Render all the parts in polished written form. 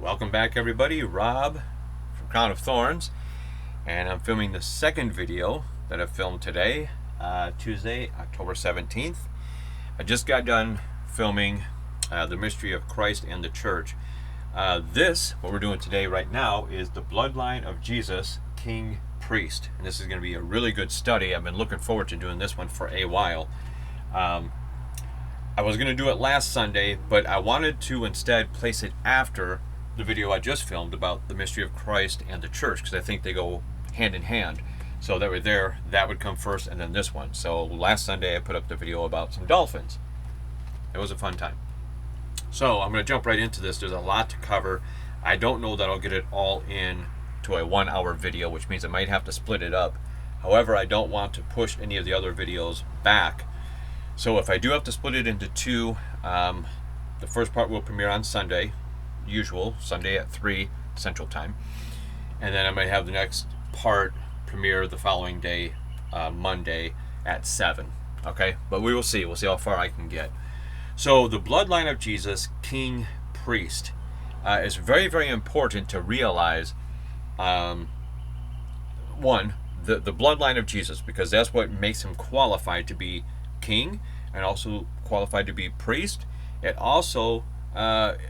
Welcome back, everybody. Rob from Crown of Thorns, and I'm filming the second video that I filmed today, Tuesday, October 17th. I just got done filming the mystery of Christ and the Church. What we're doing today right now is the Bloodline of Jesus, King, Priest. And this is going to be a really good study. I've been looking forward to doing this one for a while. I was going to do it last Sunday, but I wanted to instead place it after the video I just filmed about the mystery of Christ and the Church, because I think they go hand in hand. So that way that would come first, and then this one. So last Sunday I put up the video about some dolphins. It was a fun time. So I'm going to jump right into this. There's a lot to cover. I don't know that I'll get it all in to a 1 hour video, which means I might have to split it up. However, I don't want to push any of the other videos back. So if I do have to split it into two, the first part will premiere on Sunday, usual, Sunday at 3 Central Time. And then I might have the next part premiere the following day, Monday at 7. Okay? But we will see. We'll see how far I can get. So the Bloodline of Jesus, King, Priest, is very, very important to realize. The bloodline of Jesus, because that's what makes him qualified to be king and also qualified to be priest. It also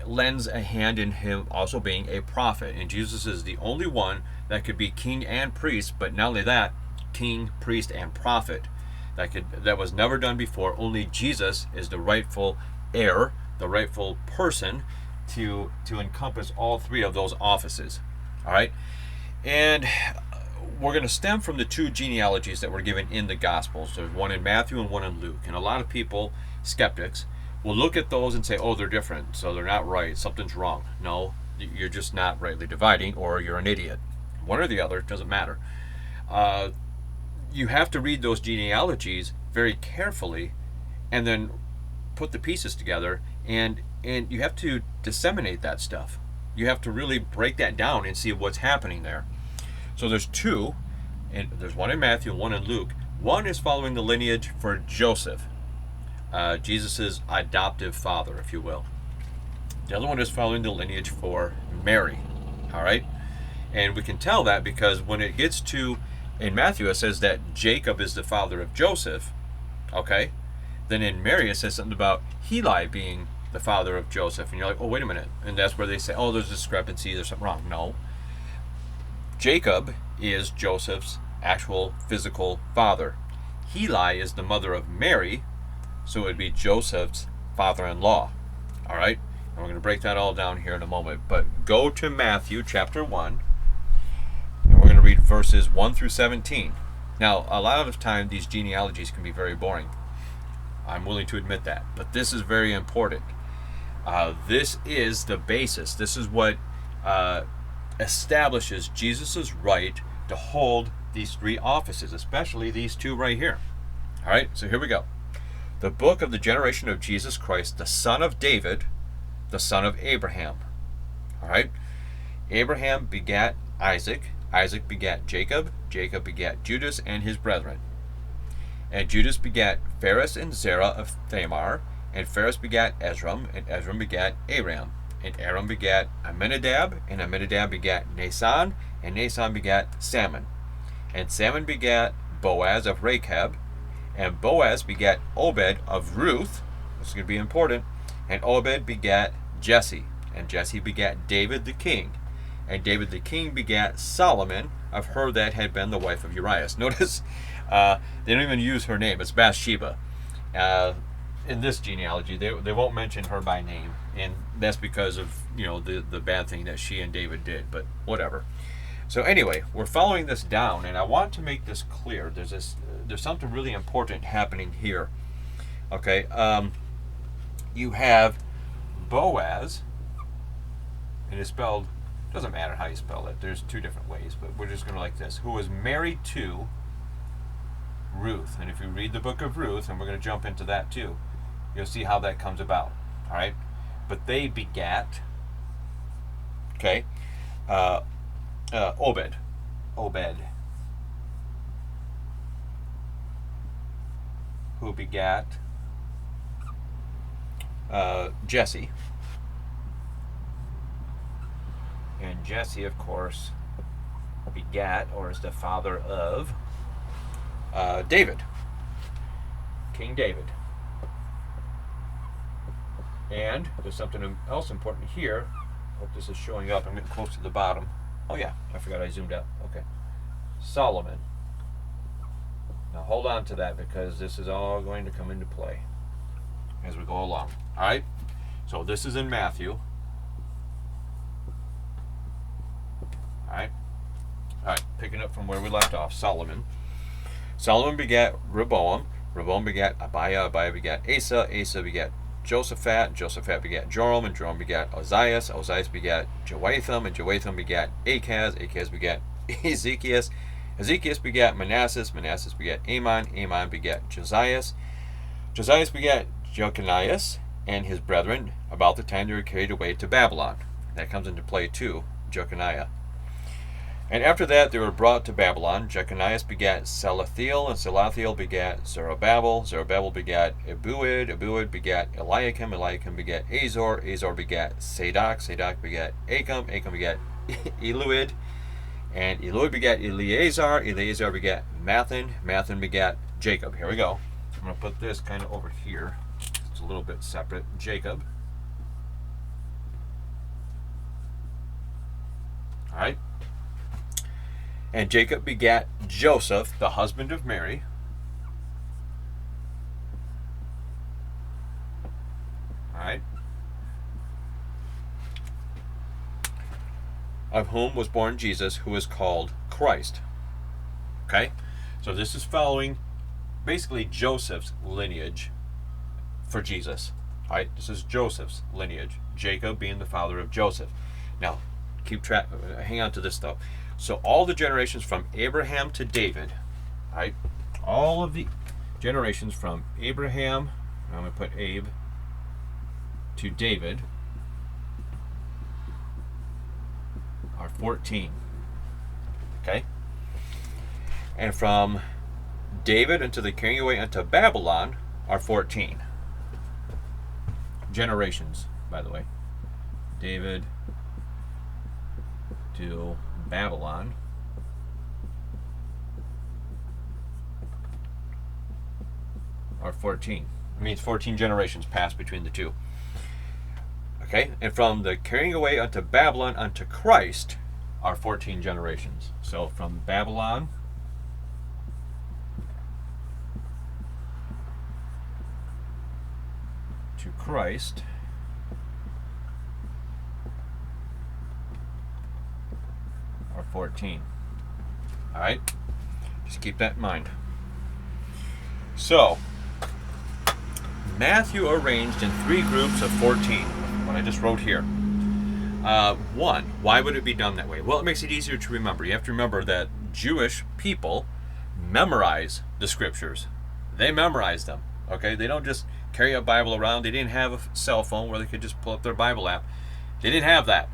lends a hand in him also being a prophet, and Jesus is the only one that could be king and priest, but not only that, king, priest, and prophet. That was never done before. Only Jesus is the rightful heir, the rightful person to encompass all three of those offices. All right, and we're going to stem from the two genealogies that were given in the Gospels. There's one in Matthew and one in Luke, and a lot of people, skeptics, will look at those and say, oh, they're different, so they're not right, something's wrong. No, you're just not rightly dividing, or you're an idiot. One or the other, doesn't matter. You have to read those genealogies very carefully and then put the pieces together, and you have to disseminate that stuff. You have to really break that down and see what's happening there. So there's two, and there's one in Matthew and one in Luke. One is following the lineage for Joseph, Jesus' adoptive father, if you will. The other one is following the lineage for Mary. All right? And we can tell that because when it gets to, in Matthew, it says that Jacob is the father of Joseph. Okay? Then in Mary, it says something about Heli being the father of Joseph. And you're like, oh, wait a minute. And that's where they say, oh, there's a discrepancy, there's something wrong. No. Jacob is Joseph's actual physical father. Heli is the mother of Mary, so it would be Joseph's father-in-law. All right? And we're going to break that all down here in a moment. But go to Matthew chapter 1, and we're going to read verses 1 through 17. Now, a lot of time, these genealogies can be very boring. I'm willing to admit that. But this is very important. This is the basis. This is what establishes Jesus' right to hold these three offices, especially these two right here. All right, so here we go. The book of the generation of Jesus Christ, the son of David, the son of Abraham. All right, Abraham begat Isaac, Isaac begat Jacob, Jacob begat Judas and his brethren. And Judas begat Phares and Zerah of Thamar, and Phares begat Esrom, and Esrom begat Aram. And Aram begat Amminadab, and Amminadab begat Nason, and Nason begat Salmon. And Salmon begat Boaz of Rechab, and Boaz begat Obed of Ruth. This is going to be important. And Obed begat Jesse, and Jesse begat David the king. And David the king begat Solomon of her that had been the wife of Urias. Notice they don't even use her name. It's Bathsheba. In this genealogy, they won't mention her by name, and that's because of the bad thing that she and David did. But whatever. So anyway, we're following this down, and I want to make this clear. There's something really important happening here. Okay, you have Boaz, and it's spelled. Doesn't matter how you spell it. There's two different ways, but we're just going to like this. Who was married to Ruth, and if you read the book of Ruth, and we're going to jump into that too, you'll see how that comes about. All right, but they begat, okay, Obed, who begat Jesse, And Jesse, of course, begat, or is the father of, David, King David. And there's something else important here. Hope this is showing up. I'm getting close to the bottom. Oh yeah, I forgot I zoomed out. Okay. Solomon. Now hold on to that, because this is all going to come into play as we go along. Alright? So this is in Matthew. Alright? Alright, picking up from where we left off. Solomon. Solomon begat Rehoboam. Rehoboam begat Abiah. Abiah begat Asa. Asa begat Josaphat. Josaphat begat Joram. And Joram begat Ozias. Ozias begat Joatham. And Joatham begat Achaz. Achaz begat Ezekias. Ezekias begat Manasseh. Manasseh begat Amon. Amon begat Josias. Josias begat Jeconias and his brethren about the time they were carried away to Babylon. That comes into play too, Jeconiah. And after that they were brought to Babylon. Jeconias begat Salathiel, and Salathiel begat Zerubbabel. Zerubbabel begat Abuid. Abuid begat Eliakim. Eliakim begat Azor. Azor begat Sadoc. Sadoc begat Achim. Achim begat Eluid. And Eluid begat Eleazar. Eleazar begat Mathan. Mathan begat Jacob. Here we go. I'm going to put this kind of over here. It's a little bit separate. Jacob. Alright. And Jacob begat Joseph, the husband of Mary. Alright. Of whom was born Jesus, who is called Christ. Okay? So this is following basically Joseph's lineage for Jesus. Alright? This is Joseph's lineage. Jacob being the father of Joseph. Now, keep track, hang on to this though. So all the generations from Abraham to David, right? All of the generations from Abraham, I'm going to put Abe, to David are 14. Okay? And from David until the carrying away into Babylon are 14. Generations, by the way. David to Babylon are 14. It means 14 generations passed between the two. Okay, and from the carrying away unto Babylon unto Christ are 14 generations. So from Babylon to Christ are 14. Alright? Just keep that in mind. So, Matthew arranged in 3 groups of 14, what I just wrote here. 1, why would it be done that way? Well, it makes it easier to remember. You have to remember that Jewish people memorize the scriptures. They memorize them. Okay? They don't just carry a Bible around. They didn't have a cell phone where they could just pull up their Bible app. They didn't have that.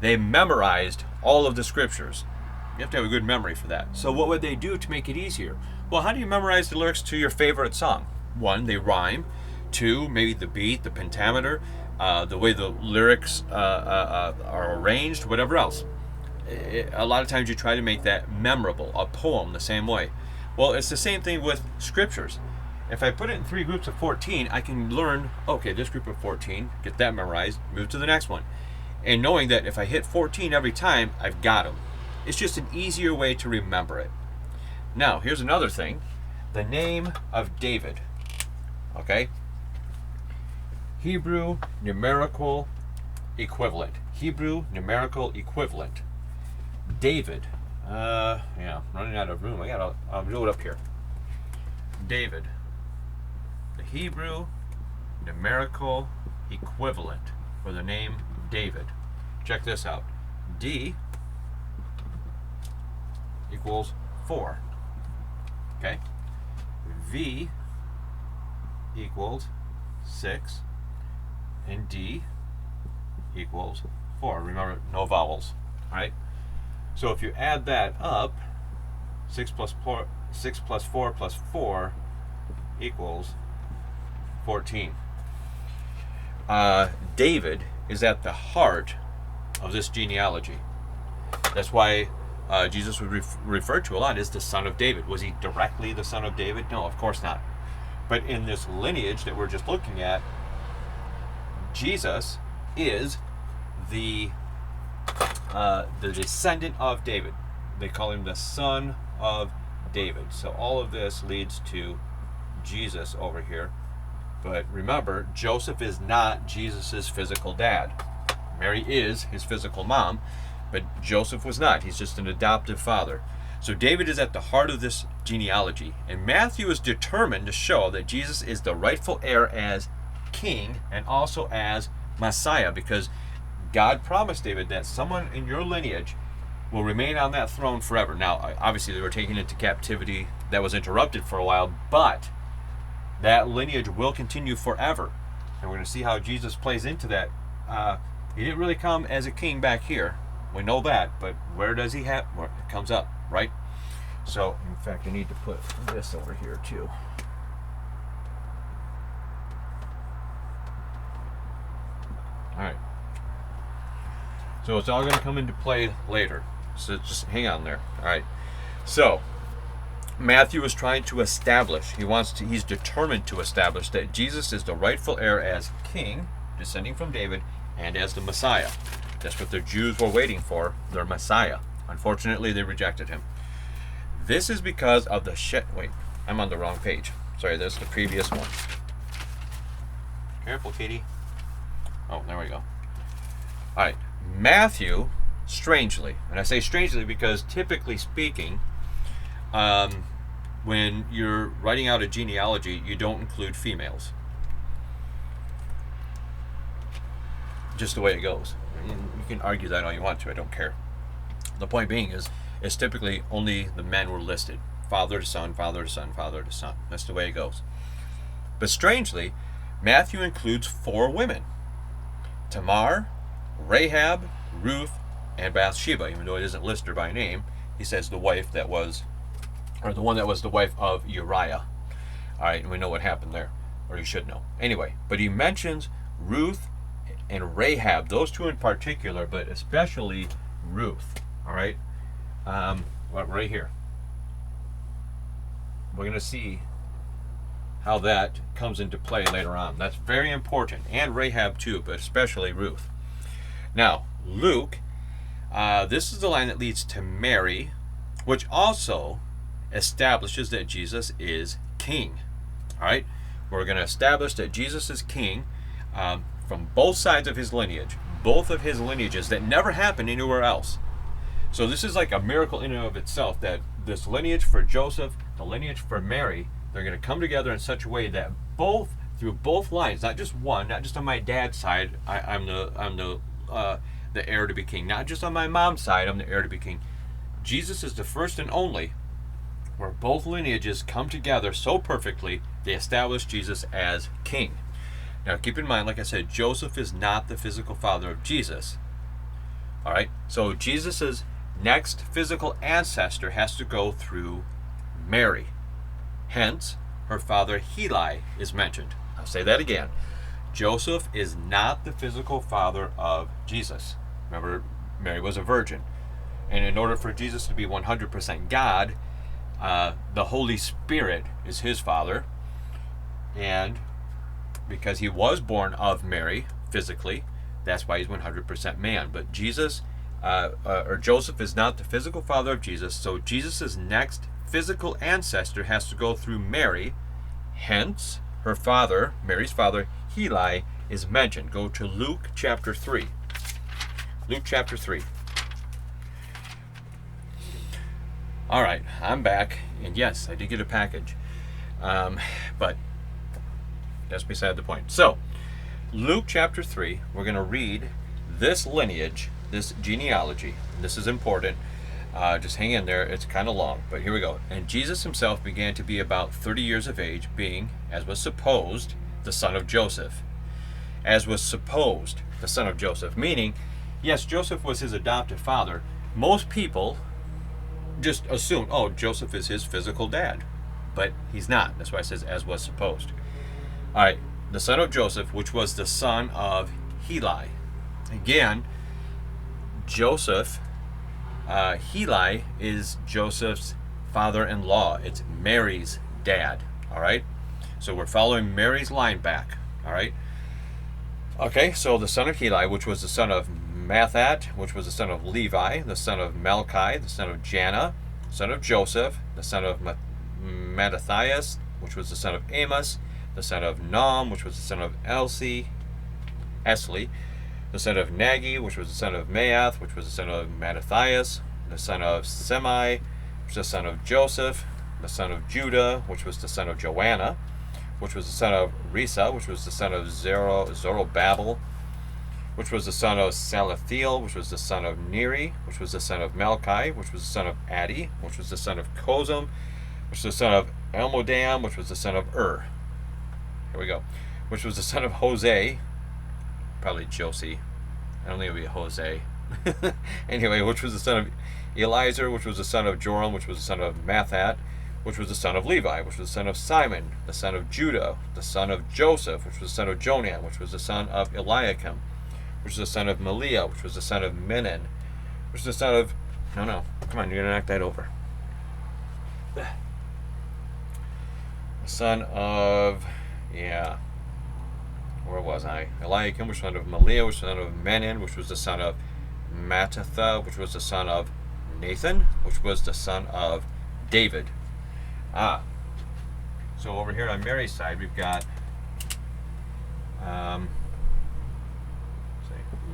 They memorized all of the scriptures. You have to have a good memory for that. So what would they do to make it easier? Well, how do you memorize the lyrics to your favorite song? 1, they rhyme. 2, maybe the beat, the pentameter, the way the lyrics are arranged, whatever else. A lot of times you try to make that memorable, a poem the same way. Well, it's the same thing with scriptures. If I put it in 3 groups of 14, I can learn, okay, this group of 14, get that memorized, move to the next one. And knowing that if I hit 14 every time, I've got them. It's just an easier way to remember it. Now, here's another thing. The name of David. Okay? Hebrew numerical equivalent. Hebrew numerical equivalent. David. Yeah, running out of room. I'll do it up here. David. The Hebrew numerical equivalent for the name David. Check this out. D equals 4. Okay? V equals 6. And D equals 4. Remember, no vowels. Right? So if you add that up, 6 plus 4 plus 4 equals 14. David is at the heart of this genealogy. That's why Jesus was referred to a lot as the son of David. Was he directly the son of David? No, of course not. But in this lineage that we're just looking at, Jesus is the descendant of David. They call him the son of David. So all of this leads to Jesus over here. But remember, Joseph is not Jesus' physical dad. Mary is his physical mom, but Joseph was not. He's just an adoptive father. So David is at the heart of this genealogy, and Matthew is determined to show that Jesus is the rightful heir as king and also as Messiah, because God promised David that someone in your lineage will remain on that throne forever. Now, obviously, they were taken into captivity. That was interrupted for a while, but that lineage will continue forever. And we're going to see how Jesus plays into that. He didn't really come as a king back here. We know that, but where does he have? Well, it comes up, right? So, in fact, I need to put this over here too. All right. So it's all going to come into play later. So just hang on there. All right. So Matthew is trying to establish. He's determined to establish that Jesus is the rightful heir as king, descending from David, and as the Messiah. That's what the Jews were waiting for, their Messiah. Unfortunately, they rejected him. This is because of the wait, I'm on the wrong page. Sorry, that's the previous one. Careful, Katie. Oh, there we go. All right. Matthew, strangely, and I say strangely because typically speaking, when you're writing out a genealogy, you don't include females. Just the way it goes. You can argue that all you want to, I don't care. The point being is typically only the men were listed. Father to son, father to son, father to son. That's the way it goes. But strangely, Matthew includes 4 women. Tamar, Rahab, Ruth, and Bathsheba, even though it isn't listed by name. He says the wife that was, or the one that was the wife of Uriah. All right, and we know what happened there, or you should know. Anyway, but he mentions Ruth and Rahab, those 2 in particular, but especially Ruth. All right, right here. We're going to see how that comes into play later on. That's very important, and Rahab too, but especially Ruth. Now, Luke, this is the line that leads to Mary, which also establishes that Jesus is king. All right, we're going to establish that Jesus is king from both sides of his lineage, both of his lineages that never happened anywhere else. So this is like a miracle in and of itself, that this lineage for Joseph, the lineage for Mary, they're going to come together in such a way that through both lines, not just one, not just on my dad's side, I'm the heir to be king. Not just on my mom's side, I'm the heir to be king. Jesus is the first and only where both lineages come together so perfectly, they establish Jesus as king. Now keep in mind, like I said, Joseph is not the physical father of Jesus. All right, so Jesus's next physical ancestor has to go through Mary. Hence, her father Heli is mentioned. I'll say that again. Joseph is not the physical father of Jesus. Remember, Mary was a virgin. And in order for Jesus to be 100% God, the Holy Spirit is his father. And because he was born of Mary physically, that's why he's 100% man. But Jesus, or Joseph, is not the physical father of Jesus. So Jesus' next physical ancestor has to go through Mary. Hence, her father, Mary's father, Heli, is mentioned. Go to Luke chapter 3. Luke chapter 3. All right, I'm back. And yes, I did get a package. But that's beside the point. So, Luke chapter 3, we're going to read this lineage, this genealogy. This is important. Just hang in there. It's kind of long, but here we go. And Jesus himself began to be about 30 years of age, being, as was supposed, the son of Joseph. As was supposed, the son of Joseph. Meaning, yes, Joseph was his adopted father. Most people just assume, oh, Joseph is his physical dad. But he's not. That's why it says, as was supposed. All right, the son of Joseph, which was the son of Heli. Again, Joseph Heli is Joseph's father-in-law. It's Mary's dad. All right. So we're following Mary's line back. All right. Okay. So the son of Heli, which was the son of Mathat, which was the son of Levi, the son of Melchi, the son of Janna, son of Joseph, the son of Mattathias, which was the son of Amos, the son of Nam, which was the son of Esli, the son of Nagi, which was the son of Maath, which was the son of Mattathias, the son of Semai, which was the son of Joseph, the son of Judah, which was the son of Joanna, which was the son of Risa, which was the son of Zorobabel, which was the son of Salathiel, which was the son of Neri, which was the son of Melchi, which was the son of Addi, which was the son of Kozum, which was the son of Elmodam, which was the son of Here we go. Which was the son of Jose, probably Josie. I don't think it would be Jose. Anyway, which was the son of Eliezer, which was the son of Joram, which was the son of Mathat, which was the son of Levi, which was the son of Simon, the son of Judah, the son of Joseph, which was the son of Jonan, which was the son of Eliakim, which was the son of Meliah, which was the son of Menon, which was the son of... No, come on, you're going to knock that over. The son of... where was I? Eliakim, which was the son of Meliah, which was the son of Menon, which was the son of Mattatha, which was the son of Nathan, which was the son of David. So over here on Mary's side, we've got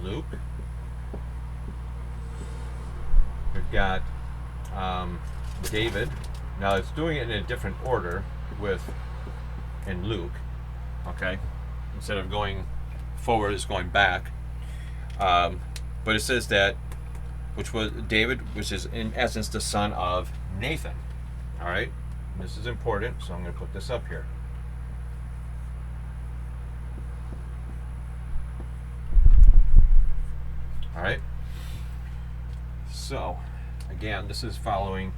Luke. We've got David. Now it's doing it in a different order in Luke. Okay, instead of going forward, it's going back. But it says that which was David, which is in essence the son of Nathan. All right, this is important, so I'm going to put this up here. All right. So, again, this is following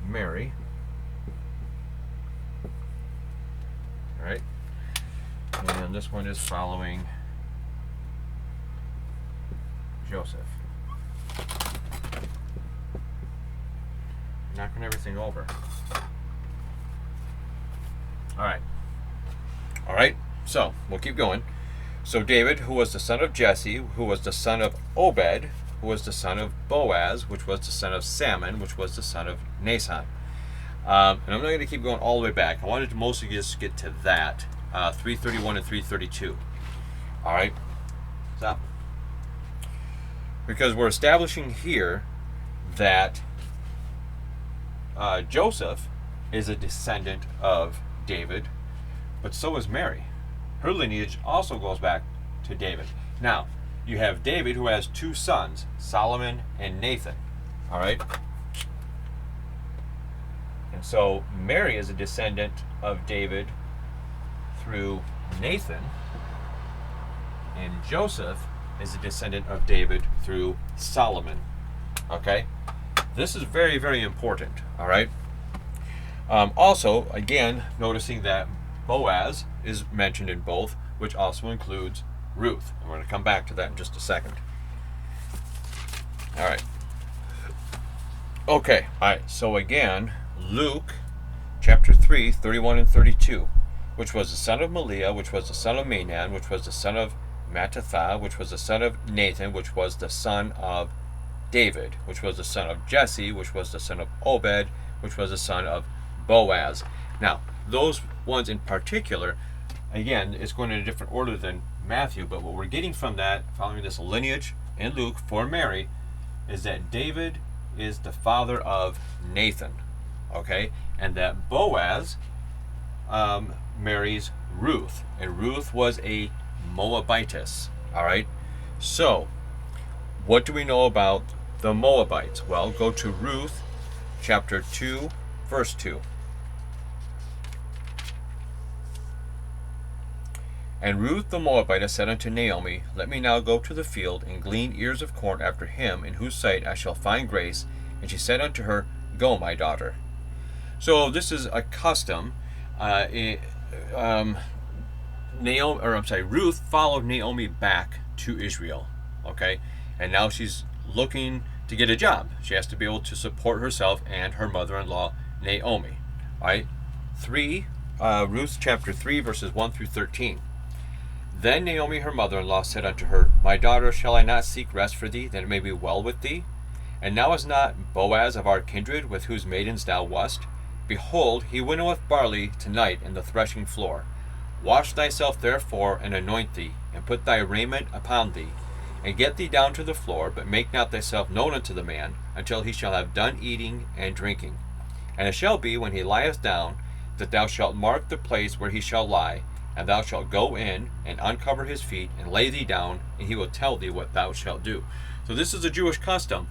Mary. All right. And this one is following Joseph. Knocking everything over. All right. So, we'll keep going. So David, who was the son of Jesse, who was the son of Obed, who was the son of Boaz, which was the son of Salmon, which was the son of Nason. And I'm not going to keep going all the way back. I wanted to mostly just get to that, 331 and 332. All right? Stop. Because we're establishing here that Joseph is a descendant of David, but so is Mary. Her lineage also goes back to David. Now, you have David, who has two sons, Solomon and Nathan. All right? And so Mary is a descendant of David through Nathan, and Joseph is a descendant of David through Solomon. Okay? This is very, very important. All right? Also, again, noticing that Boaz is mentioned in both, which also includes Ruth. And we're going to come back to that in just a second. All right. Okay. All right. So again, Luke chapter 3, 31 and 32, which was the son of Meliah, which was the son of Menon, which was the son of Mattatha, which was the son of Nathan, which was the son of David, which was the son of Jesse, which was the son of Obed, which was the son of Boaz. Now, those ones in particular, again, it's going in a different order than Matthew, but what we're getting from that, following this lineage in Luke for Mary, is that David is the father of Nathan, okay? And that Boaz marries Ruth, and Ruth was a Moabitess, all right? So, what do we know about the Moabites? Well, go to Ruth chapter 2, verse 2. And Ruth the Moabitess said unto Naomi, Let me now go to the field, and glean ears of corn after him, in whose sight I shall find grace. And she said unto her, Go, my daughter. So this is a custom. Ruth followed Naomi back to Israel. Okay, and now she's looking to get a job. She has to be able to support herself and her mother-in-law, Naomi. All right? Ruth chapter 3, verses 1 through 13. Then Naomi her mother-in-law said unto her, My daughter, shall I not seek rest for thee, that it may be well with thee? And now is not Boaz of our kindred, with whose maidens thou wast? Behold, he winnoweth barley tonight in the threshing floor. Wash thyself therefore, and anoint thee, and put thy raiment upon thee, and get thee down to the floor, but make not thyself known unto the man, until he shall have done eating and drinking. And it shall be, when he lieth down, that thou shalt mark the place where he shall lie, and thou shalt go in, and uncover his feet, and lay thee down, and he will tell thee what thou shalt do. So this is a Jewish custom.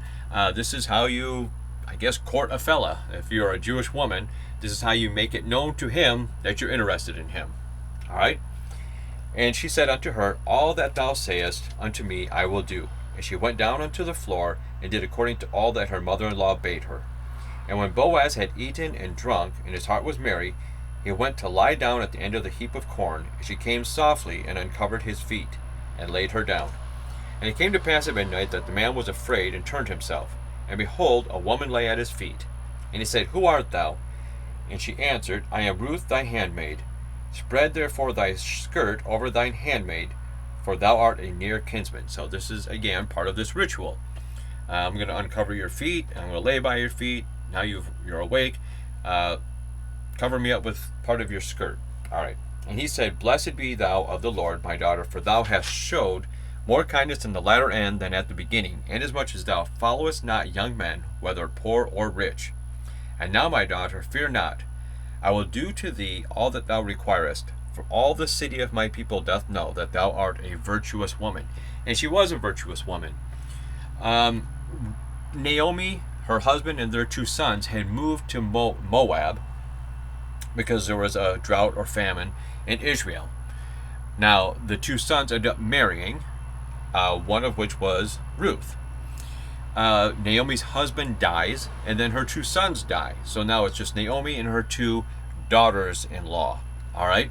This is how you, I guess, court a fella. If you're a Jewish woman, this is how you make it known to him that you're interested in him. All right? And she said unto her, All that thou sayest unto me I will do. And she went down unto the floor, and did according to all that her mother-in-law bade her. And when Boaz had eaten and drunk, and his heart was merry, he went to lie down at the end of the heap of corn. And she came softly, and uncovered his feet, and laid her down. And it came to pass at midnight that the man was afraid, and turned himself. And behold, a woman lay at his feet. And he said, Who art thou? And she answered, I am Ruth thy handmaid. Spread therefore thy skirt over thine handmaid, for thou art a near kinsman. So this is, again, part of this ritual. I'm going to uncover your feet, and I'm going to lay by your feet. Now you're awake. Cover me up with part of your skirt. All right. And he said, Blessed be thou of the Lord, my daughter, for thou hast showed more kindness in the latter end than at the beginning, inasmuch as thou followest not young men, whether poor or rich. And now, my daughter, fear not. I will do to thee all that thou requirest, for all the city of my people doth know that thou art a virtuous woman. And she was a virtuous woman. Naomi, her husband, and their 2 sons had moved to Moab because there was a drought or famine in Israel. Now, the 2 sons ended up marrying, one of which was Ruth. Naomi's husband dies, and then her 2 sons die. So now it's just Naomi and her 2 daughters-in-law. All right?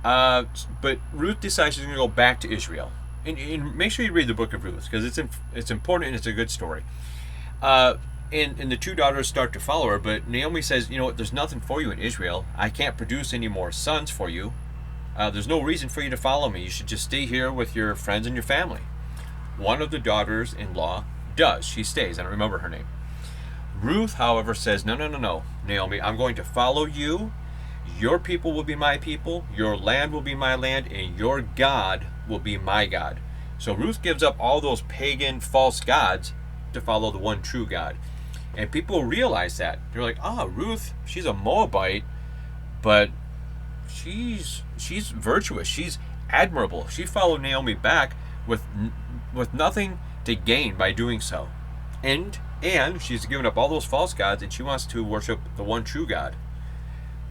But Ruth decides she's going to go back to Israel. And make sure you read the book of Ruth, because it's important and it's a good story. And the 2 daughters start to follow her, but Naomi says, you know what, there's nothing for you in Israel. I can't produce any more sons for you. There's no reason for you to follow me. You should just stay here with your friends and your family. One of the daughters-in-law does. She stays. I don't remember her name. Ruth, however, says, No, Naomi, I'm going to follow you. Your people will be my people. Your land will be my land. And your God will be my God. So Ruth gives up all those pagan false gods to follow the one true God. And people realize that. They're like, Ruth, she's a Moabite, but she's virtuous. She's admirable. She followed Naomi back with nothing to gain by doing so. And she's given up all those false gods, and she wants to worship the one true God.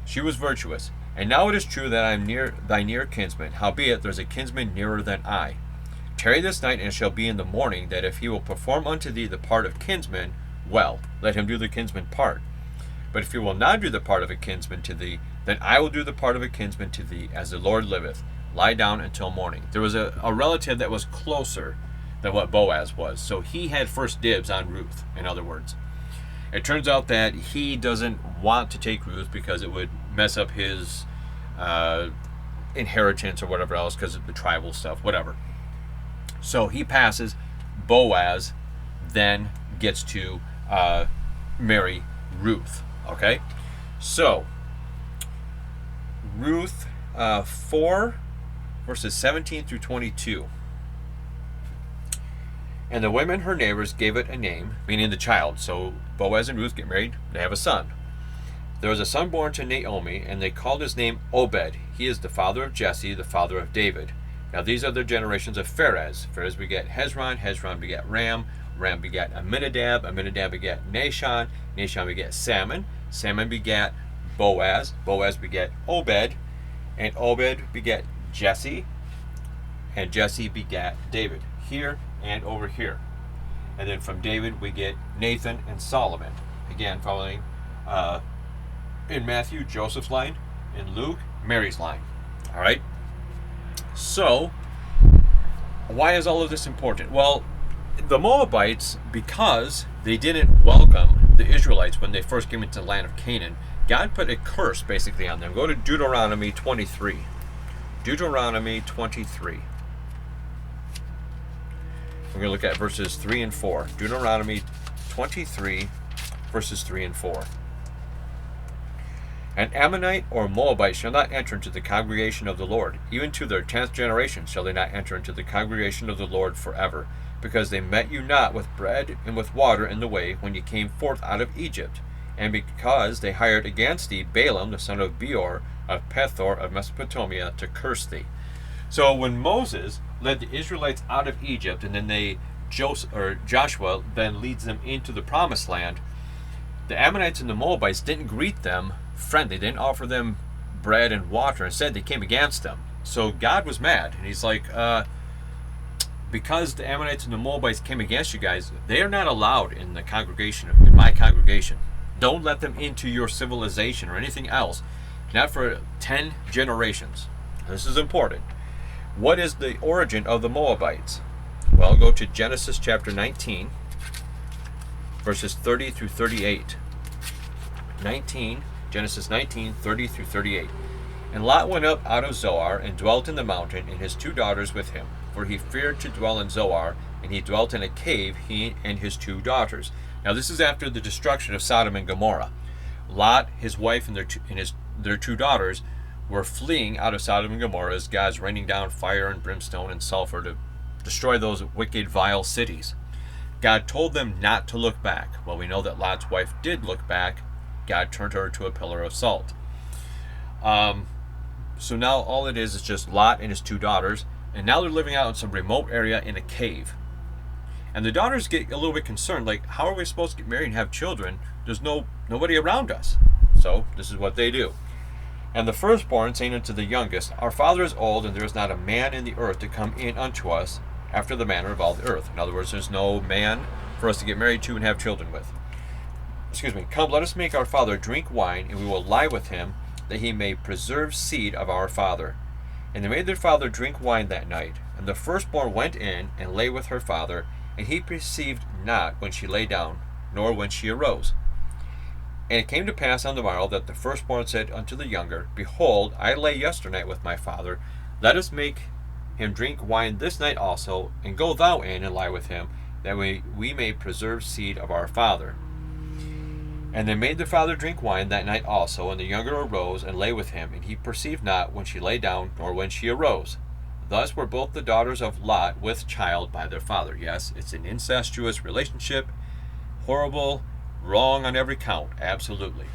She was virtuous. And now it is true that I am thy near kinsman. Howbeit there's a kinsman nearer than I. Tarry this night, and it shall be in the morning, that if he will perform unto thee the part of kinsman, well, let him do the kinsman part. But if he will not do the part of a kinsman to thee, then I will do the part of a kinsman to thee, as the Lord liveth. Lie down until morning. There was a relative that was closer than what Boaz was, so he had first dibs on Ruth, in other words. It turns out that he doesn't want to take Ruth because it would mess up his inheritance or whatever else, because of the tribal stuff, whatever. So he passes. Boaz then gets to marry Ruth. Okay? So, Ruth 4, verses 17 through 22. And the women, her neighbors, gave it a name, meaning the child. So Boaz and Ruth get married. They have a son. There was a son born to Naomi, and they called his name Obed. He is the father of Jesse, the father of David. Now these are the generations of Pharez. Pharez begat Hezron. Hezron begat Ram. Ram begat Amminadab. Amminadab begat Nahshon. Nahshon begat Salmon. Salmon begat Boaz. Boaz begat Obed. And Obed begat Jesse. And Jesse begat David. Here and over here. And then from David we get Nathan and Solomon. Again, following in Matthew, Joseph's line. In Luke, Mary's line. All right? So, why is all of this important? Well, the Moabites, because they didn't welcome the Israelites when they first came into the land of Canaan, God put a curse basically on them. Go to Deuteronomy 23. Deuteronomy 23. We're going to look at verses 3 and 4. Deuteronomy 23, verses 3 and 4. An Ammonite or Moabite shall not enter into the congregation of the Lord. Even to their 10th generation shall they not enter into the congregation of the Lord forever, because they met you not with bread and with water in the way when you came forth out of Egypt, and because they hired against thee Balaam the son of Beor of Pethor of Mesopotamia to curse thee. So when Moses led the Israelites out of Egypt, and then Joshua then leads them into the promised land, the Ammonites and the Moabites didn't greet them friendly. They didn't offer them bread and water. Instead, they came against them. So God was mad, and he's like, because the Ammonites and the Moabites came against you guys, they are not allowed in the congregation, in my congregation. Don't let them into your civilization or anything else, not for 10 generations. This is important. What is the origin of the Moabites? Well, go to Genesis chapter 19, verses 30 through 38. Genesis 19, 30 through 38. And Lot went up out of Zoar and dwelt in the mountain, and his 2 daughters with him. For he feared to dwell in Zoar, and he dwelt in a cave, he and his 2 daughters. Now this is after the destruction of Sodom and Gomorrah. Lot, his wife, and their 2 daughters were fleeing out of Sodom and Gomorrah as God's raining down fire and brimstone and sulfur to destroy those wicked, vile cities. God told them not to look back. Well, we know that Lot's wife did look back. God turned her to a pillar of salt. So now all it is just Lot and his 2 daughters, and now they're living out in some remote area in a cave. And the daughters get a little bit concerned, like, how are we supposed to get married and have children? There's nobody around us. So this is what they do. And the firstborn, saying unto the youngest, Our father is old, and there is not a man in the earth to come in unto us after the manner of all the earth. In other words, there's no man for us to get married to and have children with. Come, let us make our father drink wine, and we will lie with him, that he may preserve seed of our father. And they made their father drink wine that night. And the firstborn went in and lay with her father, and he perceived not when she lay down, nor when she arose. And it came to pass on the morrow that the firstborn said unto the younger, Behold, I lay yesternight with my father. Let us make him drink wine this night also, and go thou in and lie with him, that we may preserve seed of our father. And they made their father drink wine that night also, and the younger arose and lay with him, and he perceived not when she lay down, nor when she arose. Thus were both the daughters of Lot with child by their father. Yes, it's an incestuous relationship, horrible, wrong on every count, absolutely.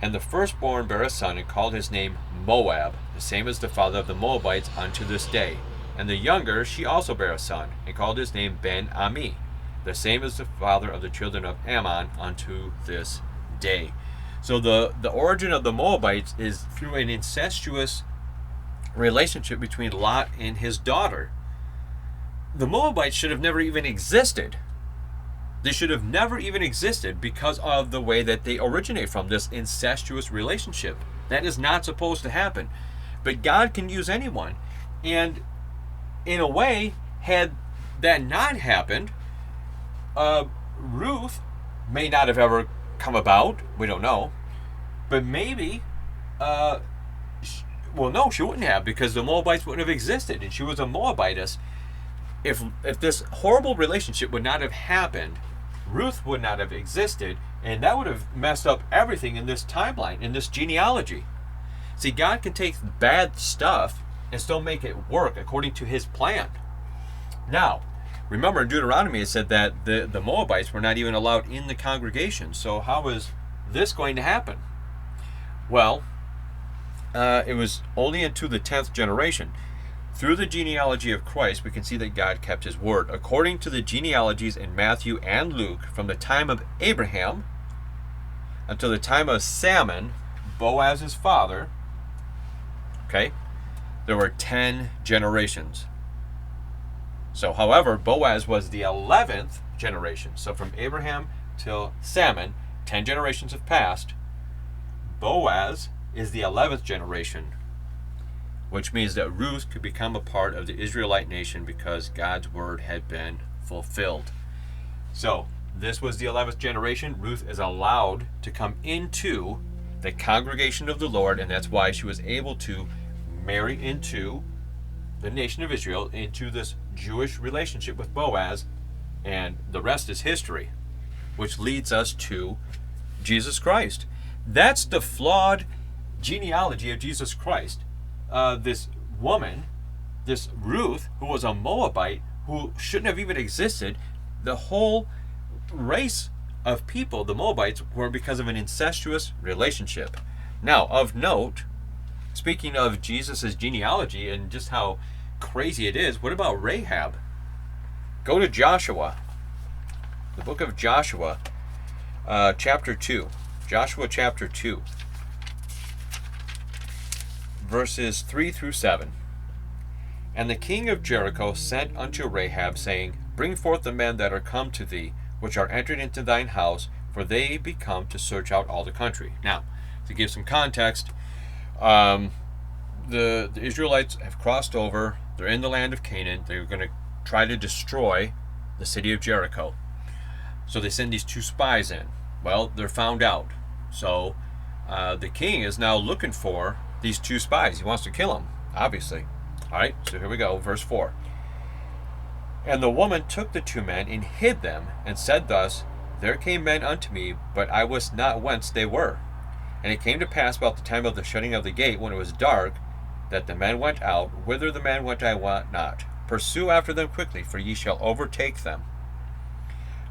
And the firstborn bare a son, and called his name Moab, the same as the father of the Moabites unto this day. And the younger, she also bare a son, and called his name Ben-Ami, the same as the father of the children of Ammon unto this day. So the origin of the Moabites is through an incestuous relationship between Lot and his daughter. The Moabites should have never even existed. They should have never even existed because of the way that they originate from, this incestuous relationship. That is not supposed to happen. But God can use anyone. And in a way, had that not happened, Ruth may not have ever come about. We don't know. But maybe, no, she wouldn't have, because the Moabites wouldn't have existed, and she was a Moabitess. If this horrible relationship would not have happened, Ruth would not have existed, and that would have messed up everything in this timeline, in this genealogy. See, God can take bad stuff and still make it work according to his plan. Now, remember in Deuteronomy it said that the Moabites were not even allowed in the congregation. So how is this going to happen? Well, it was only into the 10th generation. Through the genealogy of Christ, we can see that God kept his word. According to the genealogies in Matthew and Luke, from the time of Abraham until the time of Salmon, Boaz's father, there were 10 generations. So, however, Boaz was the 11th generation. So from Abraham till Salmon, 10 generations have passed. Boaz is the 11th generation. which means that Ruth could become a part of the Israelite nation because God's word had been fulfilled. So this was the 11th generation. Ruth is allowed to come into the congregation of the Lord, and that's why she was able to marry into the nation of Israel, into this Jewish relationship with Boaz, and the rest is history, which leads us to Jesus Christ. That's the flawed genealogy of Jesus Christ. This woman, this Ruth, who was a Moabite, who shouldn't have even existed, the whole race of people, the Moabites, were because of an incestuous relationship. Now, of note, speaking of Jesus' genealogy and just how crazy it is, what about Rahab? Go to Joshua, the book of Joshua, chapter 2. Joshua chapter 2, verses 3 through 7. And the king of Jericho sent unto Rahab, saying, Bring forth the men that are come to thee, which are entered into thine house, for they be come to search out all the country. Now, to give some context, the Israelites have crossed over. They're in the land of Canaan. They're going to try to destroy the city of Jericho. So they send these two spies in. Well, they're found out. So the king is now looking for these two spies. He wants to kill them, obviously. All right, so here we go, verse 4. And the woman took the two men and hid them, and said thus, There came men unto me, but I wist not whence they were. And it came to pass about the time of the shutting of the gate, when it was dark, that the men went out. Whither the men went I wot not. Pursue after them quickly, for ye shall overtake them.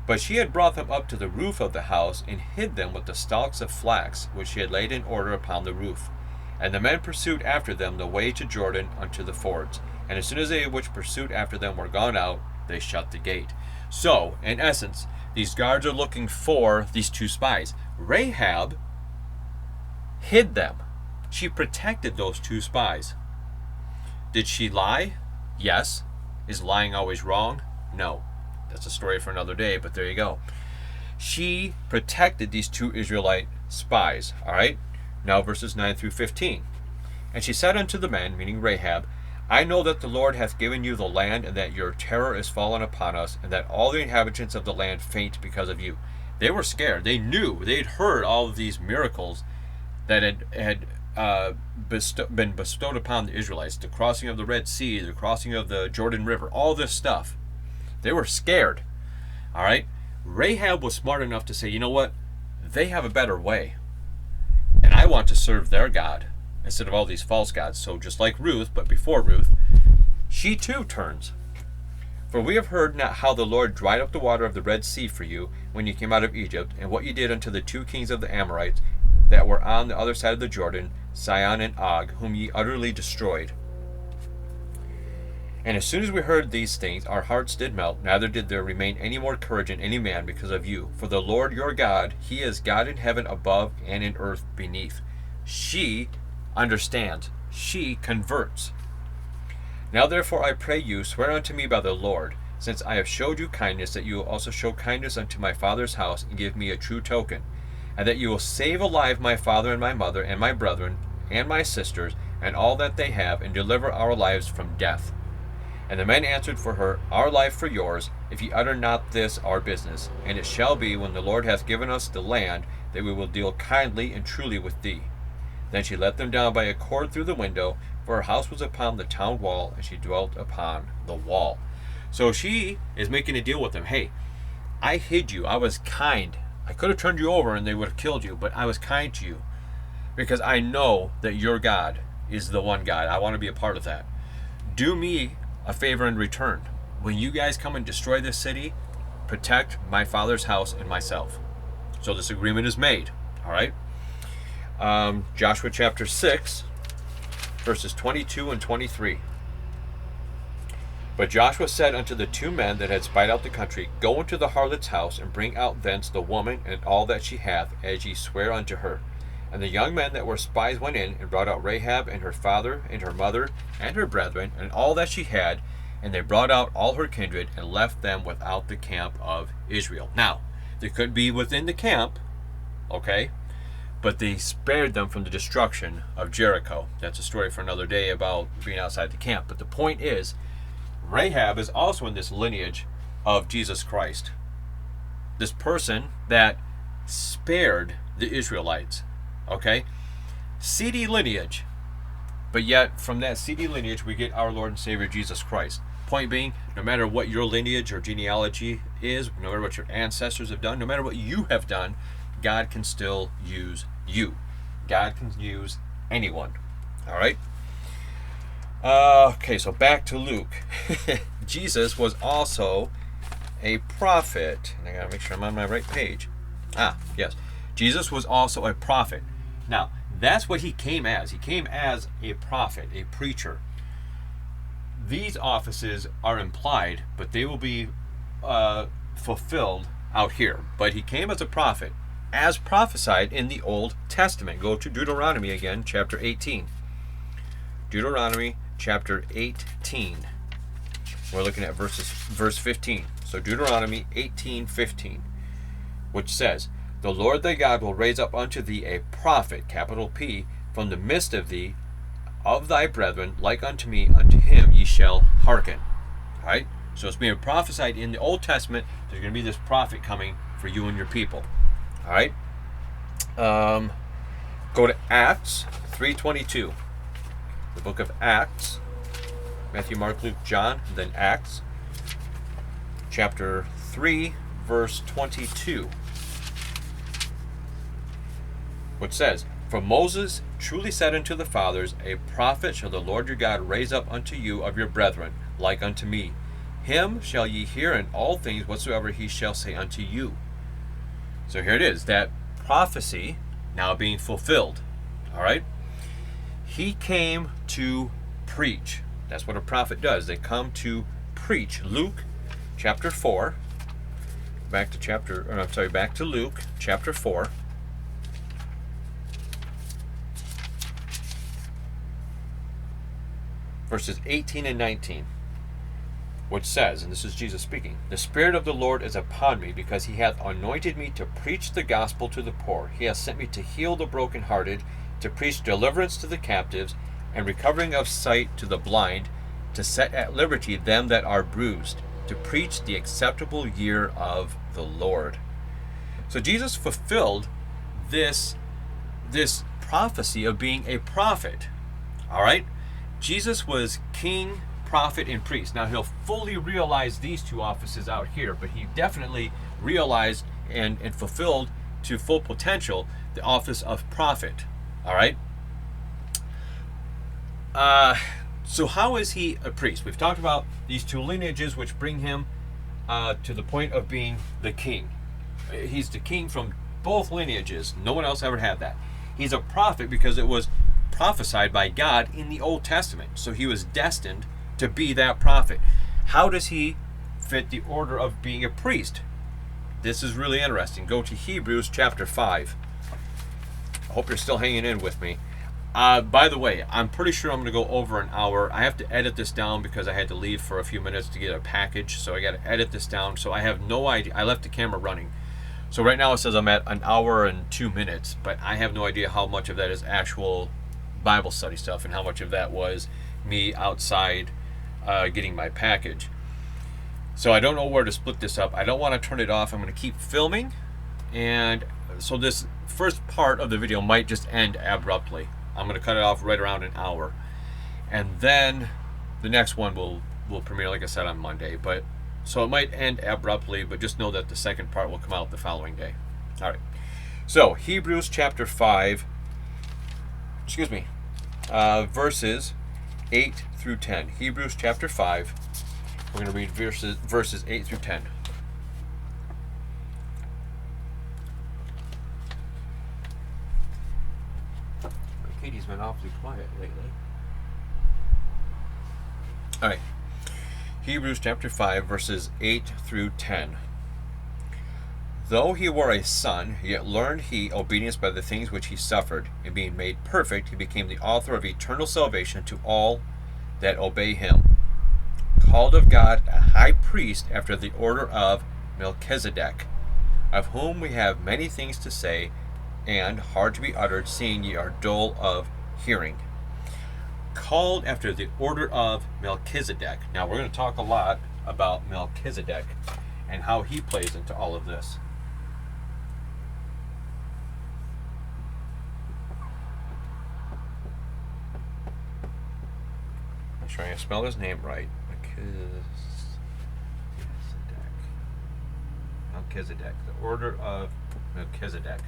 But she had brought them up to the roof of the house, and hid them with the stalks of flax, which she had laid in order upon the roof. And the men pursued after them the way to Jordan unto the fords. And as soon as they which pursued after them were gone out, they shut the gate. So, in essence, these guards are looking for these two spies. Rahab hid them. She protected those two spies. Did she lie? Yes. Is lying always wrong? No. That's a story for another day, but there you go. She protected these two Israelite spies. All right? Now verses 9 through 15. And she said unto the men, meaning Rahab, I know that the Lord hath given you the land, and that your terror is fallen upon us, and that all the inhabitants of the land faint because of you. They were scared. They knew. They had heard all of these miracles that had been bestowed upon the Israelites. The crossing of the Red Sea, the crossing of the Jordan River, all this stuff. They were scared. All right? Rahab was smart enough to say, you know what? They have a better way. And I want to serve their God instead of all these false gods. So just like Ruth, but before Ruth, she too turns. For we have heard not how the Lord dried up the water of the Red Sea for you when you came out of Egypt, and what you did unto the two kings of the Amorites that were on the other side of the Jordan, Sihon and Og, whom ye utterly destroyed. And as soon as we heard these things, our hearts did melt, neither did there remain any more courage in any man because of you. For the Lord your God, he is God in heaven above and in earth beneath. She understands. She converts. Now therefore I pray you, swear unto me by the Lord, since I have showed you kindness, that you will also show kindness unto my father's house, and give me a true token, and that you will save alive my father and my mother and my brethren and my sisters, and all that they have, and deliver our lives from death. And the men answered for her, Our life for yours, if ye utter not this our business. And it shall be, when the Lord hath given us the land, that we will deal kindly and truly with thee. Then she let them down by a cord through the window, for her house was upon the town wall, and she dwelt upon the wall. So she is making a deal with them. Hey, I hid you. I was kind. I could have turned you over and they would have killed you, but I was kind to you because I know that your God is the one God. I want to be a part of that. Do me a favor in return. When you guys come and destroy this city, protect my father's house and myself. So this agreement is made. All right. Joshua chapter 6, verses 22 and 23. But Joshua said unto the two men that had spied out the country, Go into the harlot's house, and bring out thence the woman and all that she hath, as ye swear unto her. And the young men that were spies went in, and brought out Rahab and her father and her mother and her brethren, and all that she had, and they brought out all her kindred, and left them without the camp of Israel. Now, they could be within the camp, okay, but they spared them from the destruction of Jericho. That's a story for another day about being outside the camp. But the point is, Rahab is also in this lineage of Jesus Christ. This person that spared the Israelites. Okay? Seedy lineage. But yet, from that seedy lineage, we get our Lord and Savior Jesus Christ. Point being, no matter what your lineage or genealogy is, no matter what your ancestors have done, no matter what you have done, God can still use you. God can use anyone. All right? Okay, so back to Luke. Jesus was also a prophet. And I gotta make sure I'm on my right page. Yes. Jesus was also a prophet. Now, that's what he came as. He came as a prophet, a preacher. These offices are implied, but they will be fulfilled out here. But he came as a prophet, as prophesied in the Old Testament. Go to Deuteronomy again, chapter 18. Deuteronomy chapter 18. We're looking at verse 15. So Deuteronomy 18:15, which says, "The Lord thy God will raise up unto thee a prophet," capital P, "from the midst of thee, of thy brethren, like unto me, unto him ye shall hearken." All right? So it's being prophesied in the Old Testament. There's going to be this prophet coming for you and your people. All right? Go to Acts 3:22. The book of Acts. Matthew, Mark, Luke, John, then Acts. Chapter 3, verse 22. Which says, "For Moses truly said unto the fathers, A prophet shall the Lord your God raise up unto you of your brethren, like unto me. Him shall ye hear in all things whatsoever he shall say unto you." So here it is, that prophecy now being fulfilled. All right? He came to preach. That's what a prophet does. They come to preach. Luke chapter 4. Back to Luke chapter 4. Verses 18 and 19, which says, and this is Jesus speaking, "The Spirit of the Lord is upon me, because he hath anointed me to preach the gospel to the poor. He hath sent me to heal the brokenhearted, to preach deliverance to the captives, and recovering of sight to the blind, to set at liberty them that are bruised, to preach the acceptable year of the Lord." So Jesus fulfilled this prophecy of being a prophet. All right? Jesus was king, prophet, and priest. Now, he'll fully realize these two offices out here, but he definitely realized and fulfilled to full potential the office of prophet. All right? So how is he a priest? We've talked about these two lineages which bring him to the point of being the king. He's the king from both lineages. No one else ever had that. He's a prophet because it was prophesied by God in the Old Testament. So he was destined to be that prophet. How does he fit the order of being a priest? This is really interesting. Go to Hebrews chapter 5. I hope you're still hanging in with me. By the way, I'm pretty sure I'm going to go over an hour. I have to edit this down because I had to leave for a few minutes to get a package. So I got to edit this down. So I have no idea. I left the camera running. So right now it says I'm at an hour and 2 minutes. But I have no idea how much of that is actual Bible study stuff and how much of that was me outside getting my package. So I don't know where to split this up. I don't want to turn it off. I'm going to keep filming. And so this first part of the video might just end abruptly. I'm going to cut it off right around an hour. And then the next one will premiere, like I said, on Monday. But so it might end abruptly, but just know that the second part will come out the following day. All right. So Hebrews chapter 5, verses 8 through 10. Hebrews chapter 5. We're going to read verses 8 through 10. Katie's been awfully quiet lately. All right. Hebrews chapter 5, verses 8 through 10. "Though he were a son, yet learned he obedience by the things which he suffered. And being made perfect, he became the author of eternal salvation to all that obey him. Called of God a high priest after the order of Melchizedec, of whom we have many things to say, and hard to be uttered, seeing ye are dull of hearing. Called after the order of Melchizedek. Now we're going to talk a lot about Melchizedek and how he plays into all of this. I'm trying to spell his name right. Melchizedek, the order of Melchizedek.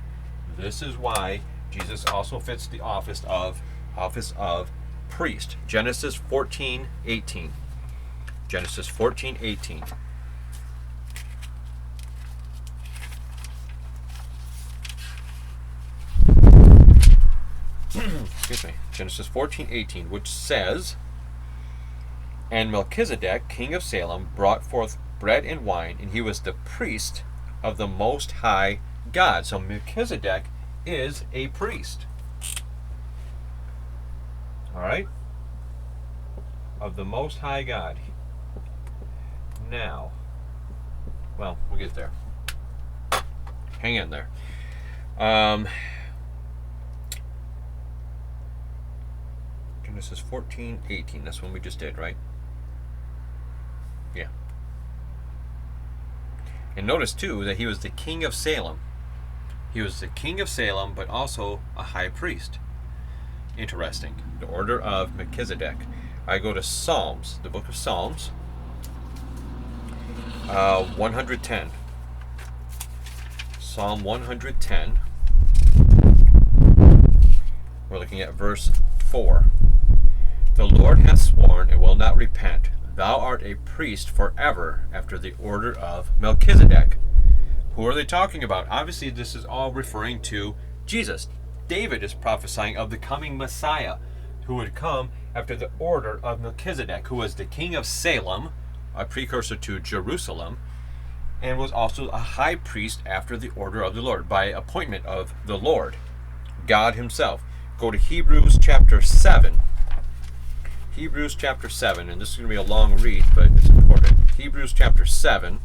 This is why Jesus also fits the office of priest. Genesis 14:18. Genesis 14:18. Excuse me. Genesis 14:18, which says, "And Melchizedek, king of Salem, brought forth bread and wine, and he was the priest of the Most High God." So Melchizedek is a priest. All right? Of the Most High God. Now, well, we'll get there. Hang in there. Genesis 14:18. That's one we just did, right? Yeah. And notice, too, that he was the king of Salem. He was the king of Salem, but also a high priest. Interesting. The order of Melchizedek. I go to Psalms, the book of Psalms, 110. Psalm 110. We're looking at verse 4. "The Lord hath sworn and will not repent. Thou art a priest forever after the order of Melchizedek." Who are they talking about? Obviously, this is all referring to Jesus. David is prophesying of the coming Messiah who would come after the order of Melchizedek, who was the king of Salem, a precursor to Jerusalem, and was also a high priest after the order of the Lord, by appointment of the Lord, God himself. Go to Hebrews chapter 7. Hebrews chapter 7, and this is going to be a long read, but it's important. Hebrews chapter 7.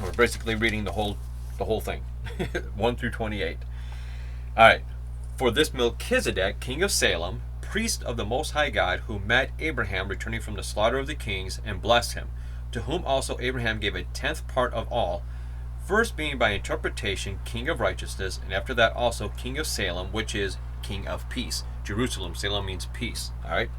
We're basically reading the whole thing, 1 through 28. All right. "For this Melchizedek, king of Salem, priest of the Most High God, who met Abraham returning from the slaughter of the kings, and blessed him, to whom also Abraham gave a tenth part of all, first being by interpretation king of righteousness, and after that also king of Salem, which is king of peace." Jerusalem, Salem means peace. All right.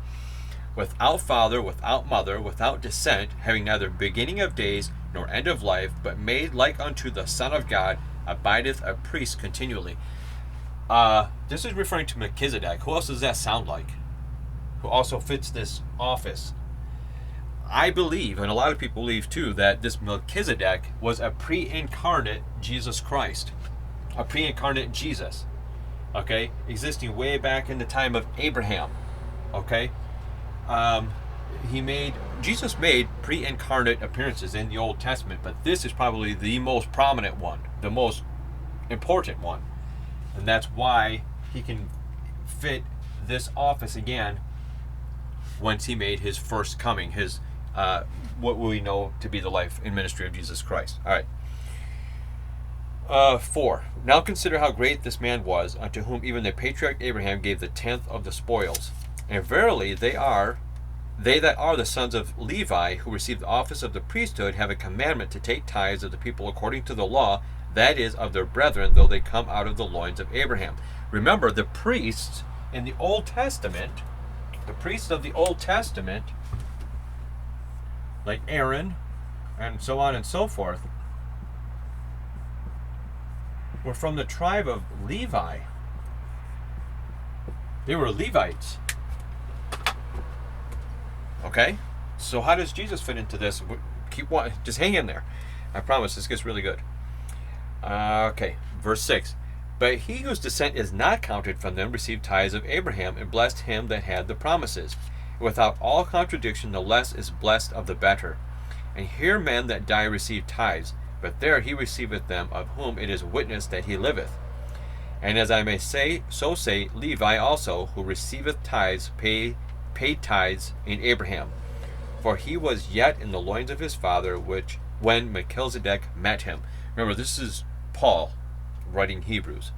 "Without father, without mother, without descent, having neither beginning of days nor end of life, but made like unto the Son of God, abideth a priest continually." This is referring to Melchizedek. Who else does that sound like? Who also fits this office? I believe, and a lot of people believe too, that this Melchizedek was a pre-incarnate Jesus Christ. A pre-incarnate Jesus. Okay? Existing way back in the time of Abraham. Okay? Jesus made pre-incarnate appearances in the Old Testament, but this is probably the most prominent one, the most important one. And that's why he can fit this office again once he made his first coming, his what we know to be the life and ministry of Jesus Christ. All right. 4. "Now consider how great this man was, unto whom even the patriarch Abraham gave the tenth of the spoils. And verily they that are the sons of Levi, who receive the office of the priesthood, have a commandment to take tithes of the people according to the law, that is, of their brethren, though they come out of the loins of Abraham." Remember, the priests in the Old Testament, the priests of the Old Testament, like Aaron, and so on and so forth, were from the tribe of Levi. They were Levites. Okay? So how does Jesus fit into this? Just hang in there. I promise this gets really good. Okay, verse 6. "But he whose descent is not counted from them received tithes of Abraham, and blessed him that had the promises. Without all contradiction, the less is blessed of the better. And here men that die receive tithes, but there he receiveth them, of whom it is witnessed that he liveth. And as I may say, so say Levi also, who receiveth tithes, paid tithes in Abraham. For he was yet in the loins of his father, when Melchizedek met him." Remember, this is Paul writing Hebrews.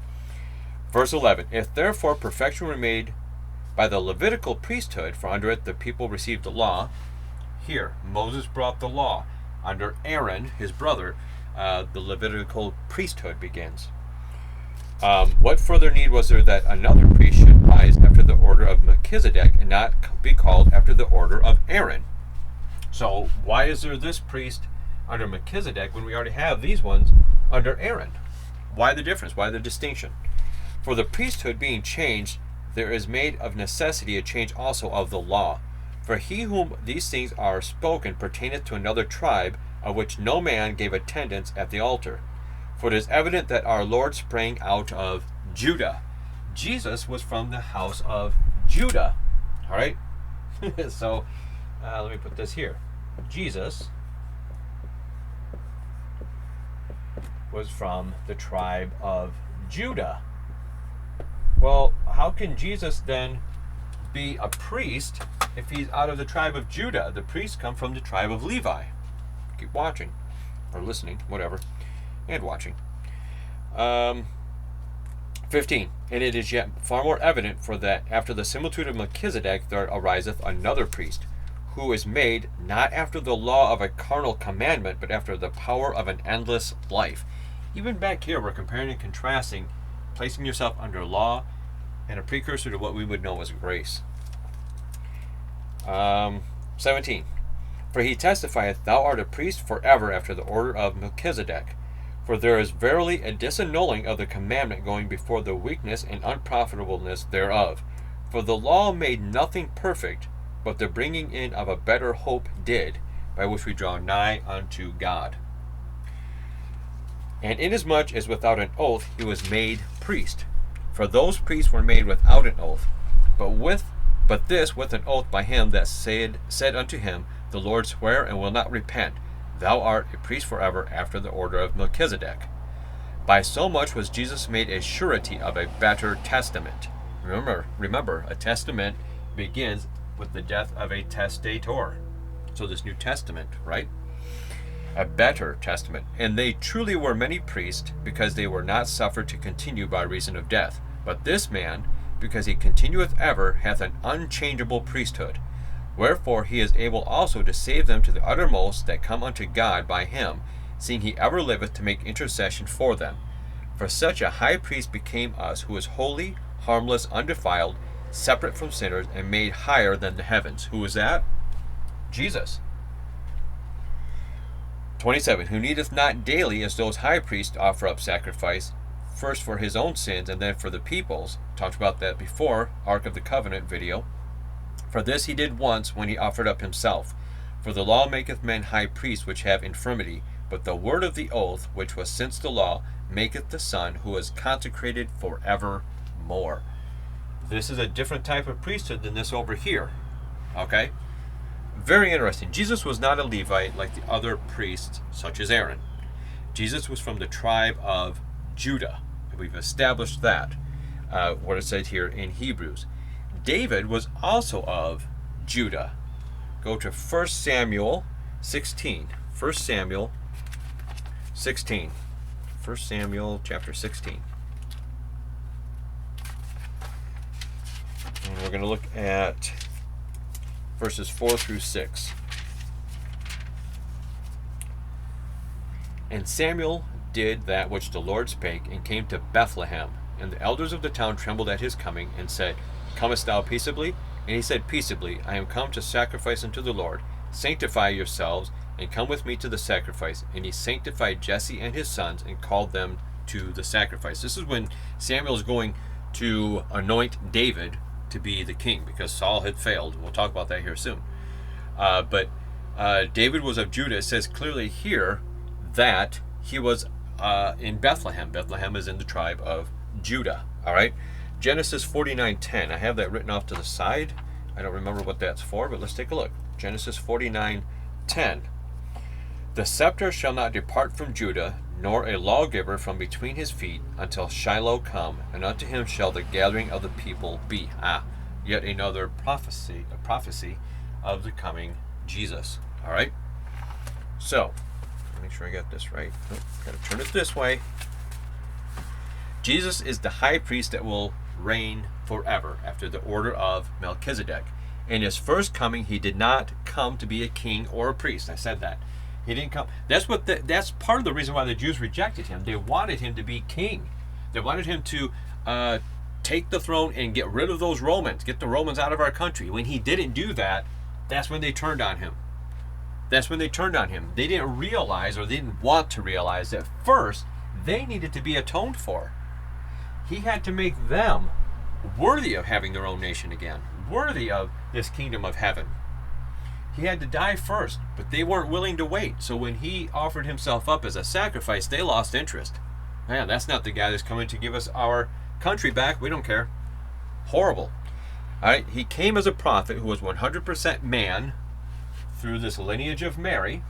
Verse 11, if therefore perfection were made by the Levitical priesthood, for under it the people received the law. Here, Moses brought the law. Under Aaron, his brother, the Levitical priesthood begins. What further need was there that another priest should rise after the order of Melchizedek and not be called after the order of Aaron? So why is there this priest under Melchizedek when we already have these ones under Aaron? Why the difference? Why the distinction? For the priesthood being changed, there is made of necessity a change also of the law. For he whom these things are spoken pertaineth to another tribe, of which no man gave attendance at the altar. For it is evident that our Lord sprang out of Judah. Jesus was from the house of Judah. All right? So, let me put this here. Jesus was from the tribe of Judah. Well, how can Jesus then be a priest if he's out of the tribe of Judah? The priests come from the tribe of Levi. Keep watching, or listening, whatever, and watching. 15. And it is yet far more evident, for that after the similitude of Melchizedek there ariseth another priest, who is made not after the law of a carnal commandment, but after the power of an endless life. Even back here, we're comparing and contrasting, placing yourself under law and a precursor to what we would know as grace. 17. For he testifieth, thou art a priest forever after the order of Melchizedek. For there is verily a disannulling of the commandment going before the weakness and unprofitableness thereof. For the law made nothing perfect, but the bringing in of a better hope did, by which we draw nigh unto God. And inasmuch as without an oath he was made priest. For those priests were made without an oath, but this with an oath by him that said unto him, the Lord sware and will not repent, thou art a priest forever after the order of Melchizedek. By so much was Jesus made a surety of a better testament. Remember, a testament begins with the death of a testator. So this New Testament, right? A better testament. And they truly were many priests, because they were not suffered to continue by reason of death. But this man, because he continueth ever, hath an unchangeable priesthood. Wherefore he is able also to save them to the uttermost that come unto God by him, seeing he ever liveth to make intercession for them. For such a high priest became us, who is holy, harmless, undefiled, separate from sinners, and made higher than the heavens. Who is that? Jesus. 27. Who needeth not daily, as those high priests, offer up sacrifice, first for his own sins and then for the people's. Talked about that before, Ark of the Covenant video. For this he did once, when he offered up himself. For the law maketh men high priests which have infirmity, but the word of the oath, which was since the law, maketh the Son, who is consecrated forevermore. This is a different type of priesthood than this over here. Okay? Very interesting. Jesus was not a Levite like the other priests, such as Aaron. Jesus was from the tribe of Judah. We've established that, what it said here in Hebrews. David was also of Judah. Go to 1 Samuel 16. 1 Samuel 16. 1 Samuel chapter 16. And we're going to look at verses 4 through 6. And Samuel did that which the Lord spake, and came to Bethlehem. And the elders of the town trembled at his coming, and said, Comest thou peaceably? And he said, Peaceably. I am come to sacrifice unto the Lord. Sanctify yourselves, and come with me to the sacrifice. And he sanctified Jesse and his sons, and called them to the sacrifice. This is when Samuel is going to anoint David to be the king, because Saul had failed. We'll talk about that here soon. But David was of Judah. It says clearly here that he was in Bethlehem. Bethlehem is in the tribe of Judah. All right. Genesis 49:10. I have that written off to the side. I don't remember what that's for, but let's take a look. Genesis 49:10. The scepter shall not depart from Judah, nor a lawgiver from between his feet, until Shiloh come, and unto him shall the gathering of the people be. Yet another prophecy, a prophecy of the coming Jesus. All right. So, make sure I got this right. Got to turn it this way. Jesus is the high priest that will reign forever after the order of Melchizedek. In his first coming, he did not come to be a king or a priest. I said that. He didn't come. That's part of the reason why the Jews rejected him. They wanted him to be king. They wanted him to take the throne and get rid of those Romans, get the Romans out of our country. When he didn't do that, that's when they turned on him. That's when they turned on him. They didn't realize, or they didn't want to realize, that first they needed to be atoned for. He had to make them worthy of having their own nation again, worthy of this kingdom of heaven. He had to die first, but they weren't willing to wait. So when he offered himself up as a sacrifice, they lost interest. Man, that's not the guy that's coming to give us our country back. We don't care. Horrible. All right, he came as a prophet who was 100% man through this lineage of Mary,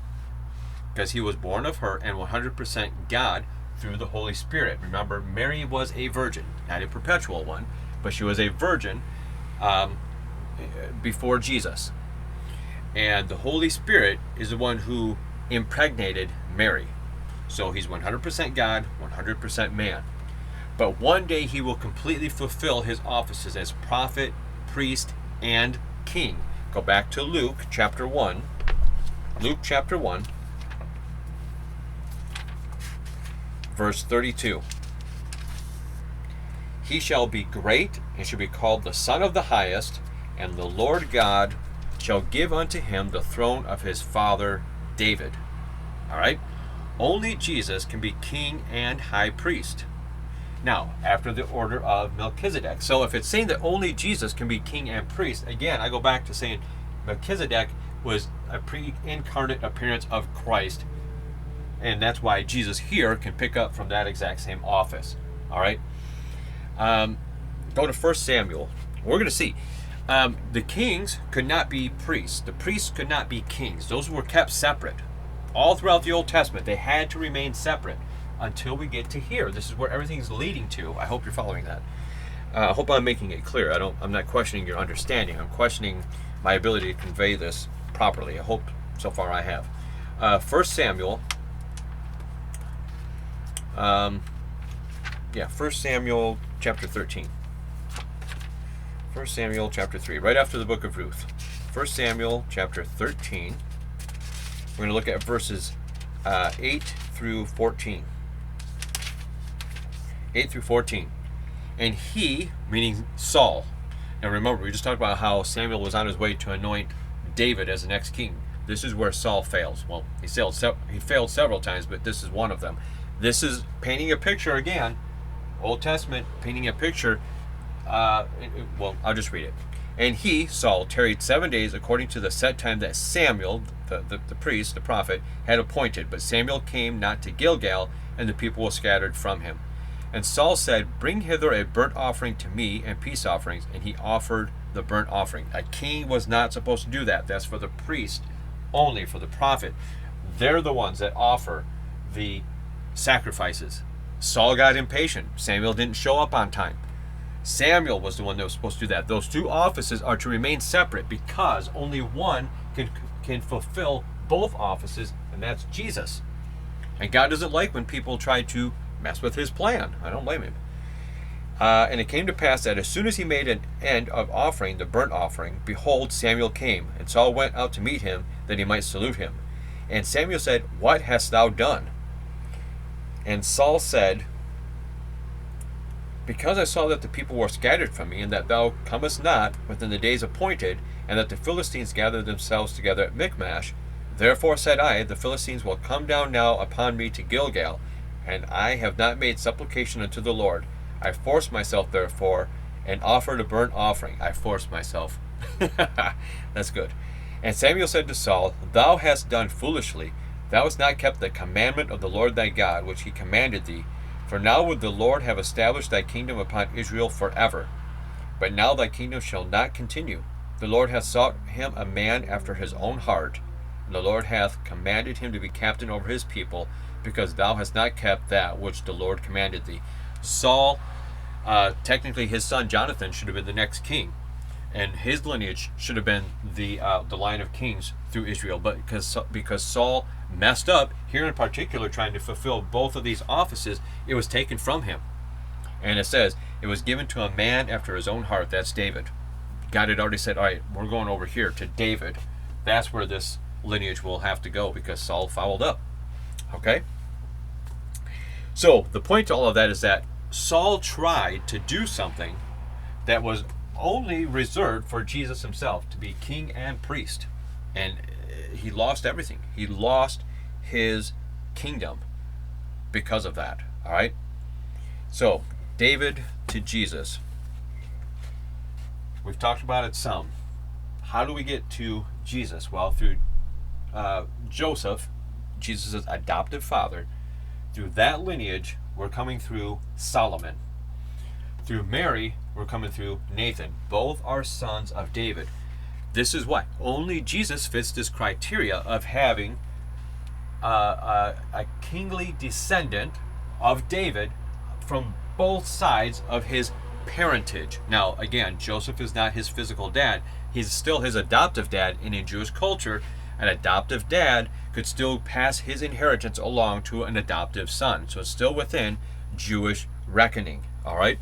because he was born of her, and 100% God through the Holy Spirit. Remember, Mary was a virgin, not a perpetual one, but she was a virgin before Jesus. And the Holy Spirit is the one who impregnated Mary. So he's 100% God, 100% man. But one day he will completely fulfill his offices as prophet, priest, and king. Go back to Luke chapter 1. Luke chapter 1, verse 32. He shall be great, and shall be called the Son of the Highest, and the Lord God shall give unto him the throne of his father David. All right? Only Jesus can be king and high priest. Now, after the order of Melchizedek. So if it's saying that only Jesus can be king and priest, again, I go back to saying Melchizedek was a pre-incarnate appearance of Christ. And that's why Jesus here can pick up from that exact same office. All right? Go to 1 Samuel. We're going to see. The kings could not be priests. The priests could not be kings. Those were kept separate. All throughout the Old Testament, they had to remain separate until we get to here. This is where everything's leading to. I hope you're following that. I hope I'm making it clear. I'm not questioning your understanding. I'm questioning my ability to convey this properly. I hope so far I have. 1 Samuel. 1 Samuel chapter 13. 1 Samuel chapter 3, right after the book of Ruth. 1 Samuel chapter 13. We're going to look at verses 8 through 14. 8 through 14. And he, meaning Saul. Now remember, we just talked about how Samuel was on his way to anoint David as the next king. This is where Saul fails. Well, he failed several times, but this is one of them. This is painting a picture again. Old Testament, painting a picture. Well, I'll just read it. And he, Saul, tarried 7 days according to the set time that Samuel, the priest, the prophet, had appointed. But Samuel came not to Gilgal, and the people were scattered from him. And Saul said, Bring hither a burnt offering to me, and peace offerings. And he offered the burnt offering. A king was not supposed to do that. That's for the priest only, for the prophet. They're the ones that offer the sacrifices. Saul got impatient. Samuel didn't show up on time. Samuel was the one that was supposed to do that. Those two offices are to remain separate because only one can fulfill both offices, and that's Jesus. And God doesn't like when people try to mess with his plan. I don't blame him. And it came to pass that as soon as he made an end of offering the burnt offering, behold, Samuel came, and Saul went out to meet him, that he might salute him. And Samuel said, What hast thou done? And Saul said, Because I saw that the people were scattered from me, and that thou comest not within the days appointed, and that the Philistines gathered themselves together at Michmash, therefore said I, the Philistines will come down now upon me to Gilgal, and I have not made supplication unto the Lord. I forced myself, therefore, and offered a burnt offering. I forced myself. That's good. And Samuel said to Saul, Thou hast done foolishly. Thou hast not kept the commandment of the Lord thy God, which he commanded thee. For now would the Lord have established thy kingdom upon Israel forever. But now thy kingdom shall not continue. The Lord hath sought him a man after his own heart, and the Lord hath commanded him to be captain over his people, because thou hast not kept that which the Lord commanded thee. Saul, technically his son Jonathan, should have been the next king, and his lineage should have been the line of kings through Israel. But because Saul messed up, here in particular, trying to fulfill both of these offices, it was taken from him. And it says, it was given to a man after his own heart. That's David. God had already said, all right, we're going over here to David. That's where this lineage will have to go because Saul fouled up. Okay? So the point to all of that is that Saul tried to do something that was only reserved for Jesus himself, to be king and priest. And he lost everything. He lost his kingdom because of that. All right? So, David to Jesus. We've talked about it some. How do we get to Jesus? Well, through Joseph, Jesus' adoptive father. Through that lineage, we're coming through Solomon. Through Mary, we're coming through Nathan. Both are sons of David. This is why only Jesus fits this criteria of having a kingly descendant of David from both sides of his parentage. Now, again, Joseph is not his physical dad. He's still his adoptive dad. And in Jewish culture, an adoptive dad could still pass his inheritance along to an adoptive son. So it's still within Jewish reckoning. All right?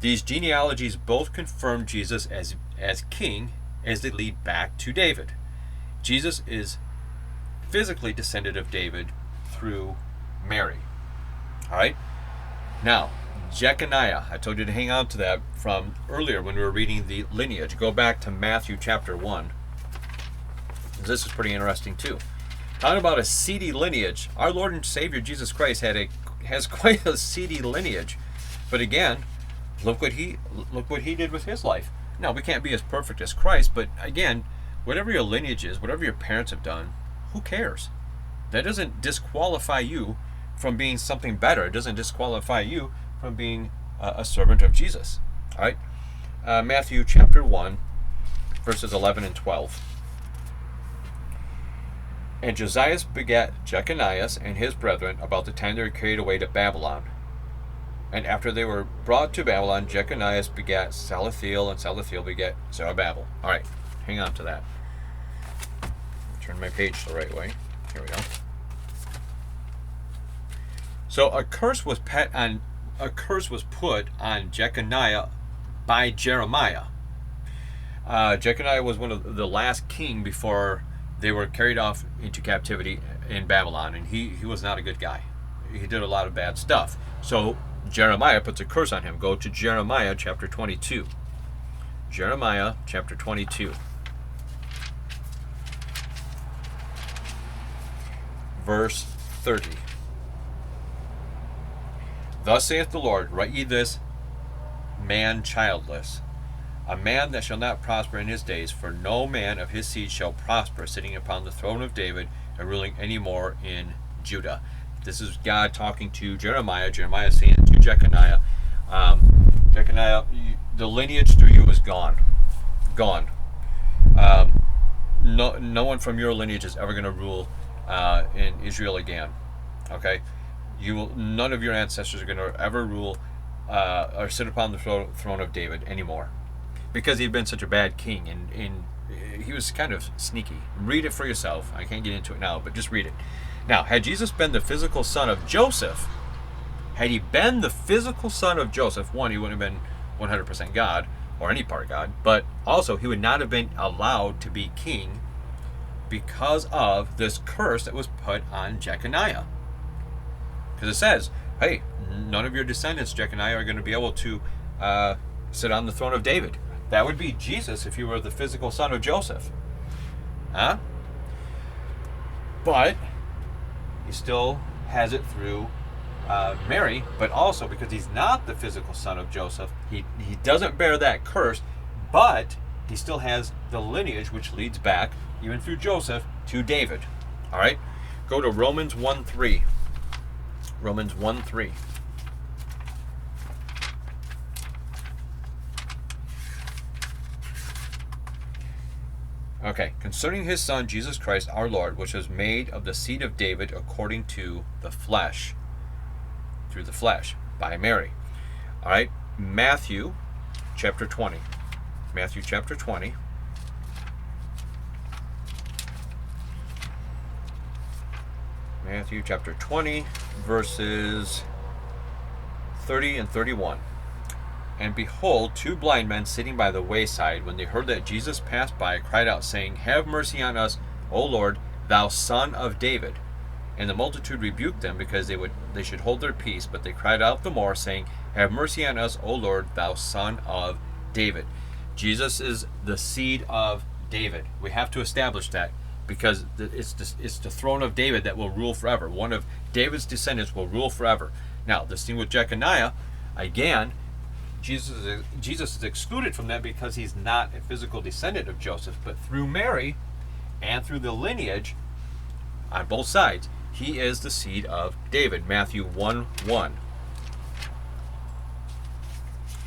These genealogies both confirm Jesus as king as they lead back to David. Jesus is physically descended of David through Mary. All right? Now, Jeconiah, I told you to hang on to that from earlier when we were reading the lineage. Go back to Matthew chapter 1. This is pretty interesting too. Talking about a seedy lineage, our Lord and Savior Jesus Christ has quite a seedy lineage. But again, look what he did with his life. Now, we can't be as perfect as Christ, but again, whatever your lineage is, whatever your parents have done, who cares? That doesn't disqualify you from being something better. It doesn't disqualify you from being a servant of Jesus. All right? Matthew chapter 1, verses 11 and 12. And Josiah begat Jeconiah and his brethren about the time they were carried away to Babylon. And after they were brought to Babylon, Jeconiah begat Salathiel, and Salathiel begat Zerubbabel. All right, hang on to that. Turn my page the right way. Here we go. So a curse was put on Jeconiah by Jeremiah. Jeconiah was one of the last king before they were carried off into captivity in Babylon, and he was not a good guy. He did a lot of bad stuff. So Jeremiah puts a curse on him. Go to Jeremiah chapter 22. Jeremiah chapter 22. Verse 30. Thus saith the Lord, write ye this, man childless, a man that shall not prosper in his days, for no man of his seed shall prosper, sitting upon the throne of David and ruling any more in Judah. This is God talking to Jeremiah. Jeremiah saying to Jeconiah, Jeconiah, the lineage through you is gone. Gone. No one from your lineage is ever going to rule in Israel again. Okay? None of your ancestors are going to ever rule or sit upon the throne of David anymore. Because he'd been such a bad king, and he was kind of sneaky. Read it for yourself. I can't get into it now, but just read it. Now, had Jesus been the physical son of Joseph, one, he wouldn't have been 100% God, or any part God, but also he would not have been allowed to be king because of this curse that was put on Jeconiah. Because it says, hey, none of your descendants, Jeconiah, are going to be able to sit on the throne of David. That would be Jesus if he were the physical son of Joseph. Huh? But he still has it through Mary, but also because he's not the physical son of Joseph, he doesn't bear that curse, but he still has the lineage which leads back, even through Joseph, to David. All right? Go to Romans 1:3. Romans 1:3. Okay, concerning his son Jesus Christ our Lord, which was made of the seed of David according to the flesh, through the flesh, by Mary. All right, Matthew chapter 20. Matthew chapter 20. Matthew chapter 20, verses 30 and 31. And behold, two blind men sitting by the wayside, when they heard that Jesus passed by, cried out, saying, Have mercy on us, O Lord, thou Son of David. And the multitude rebuked them, because they should hold their peace. But they cried out the more, saying, Have mercy on us, O Lord, thou Son of David. Jesus is the seed of David. We have to establish that, because it's the throne of David that will rule forever. One of David's descendants will rule forever. Now, the scene with Jeconiah, again, Jesus is excluded from that because he's not a physical descendant of Joseph, but through Mary and through the lineage on both sides, he is the seed of David. Matthew 1:1.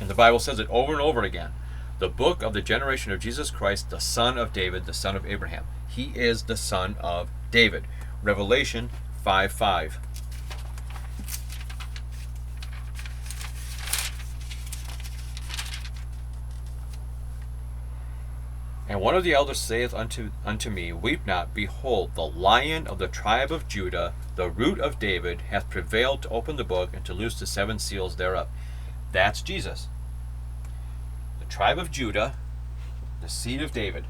And the Bible says it over and over again. The book of the generation of Jesus Christ, the son of David, the son of Abraham. He is the son of David. Revelation 5:5. And one of the elders saith unto me, Weep not, behold, the Lion of the tribe of Judah, the root of David, hath prevailed to open the book and to loose the seven seals thereof. That's Jesus. The tribe of Judah, the seed of David.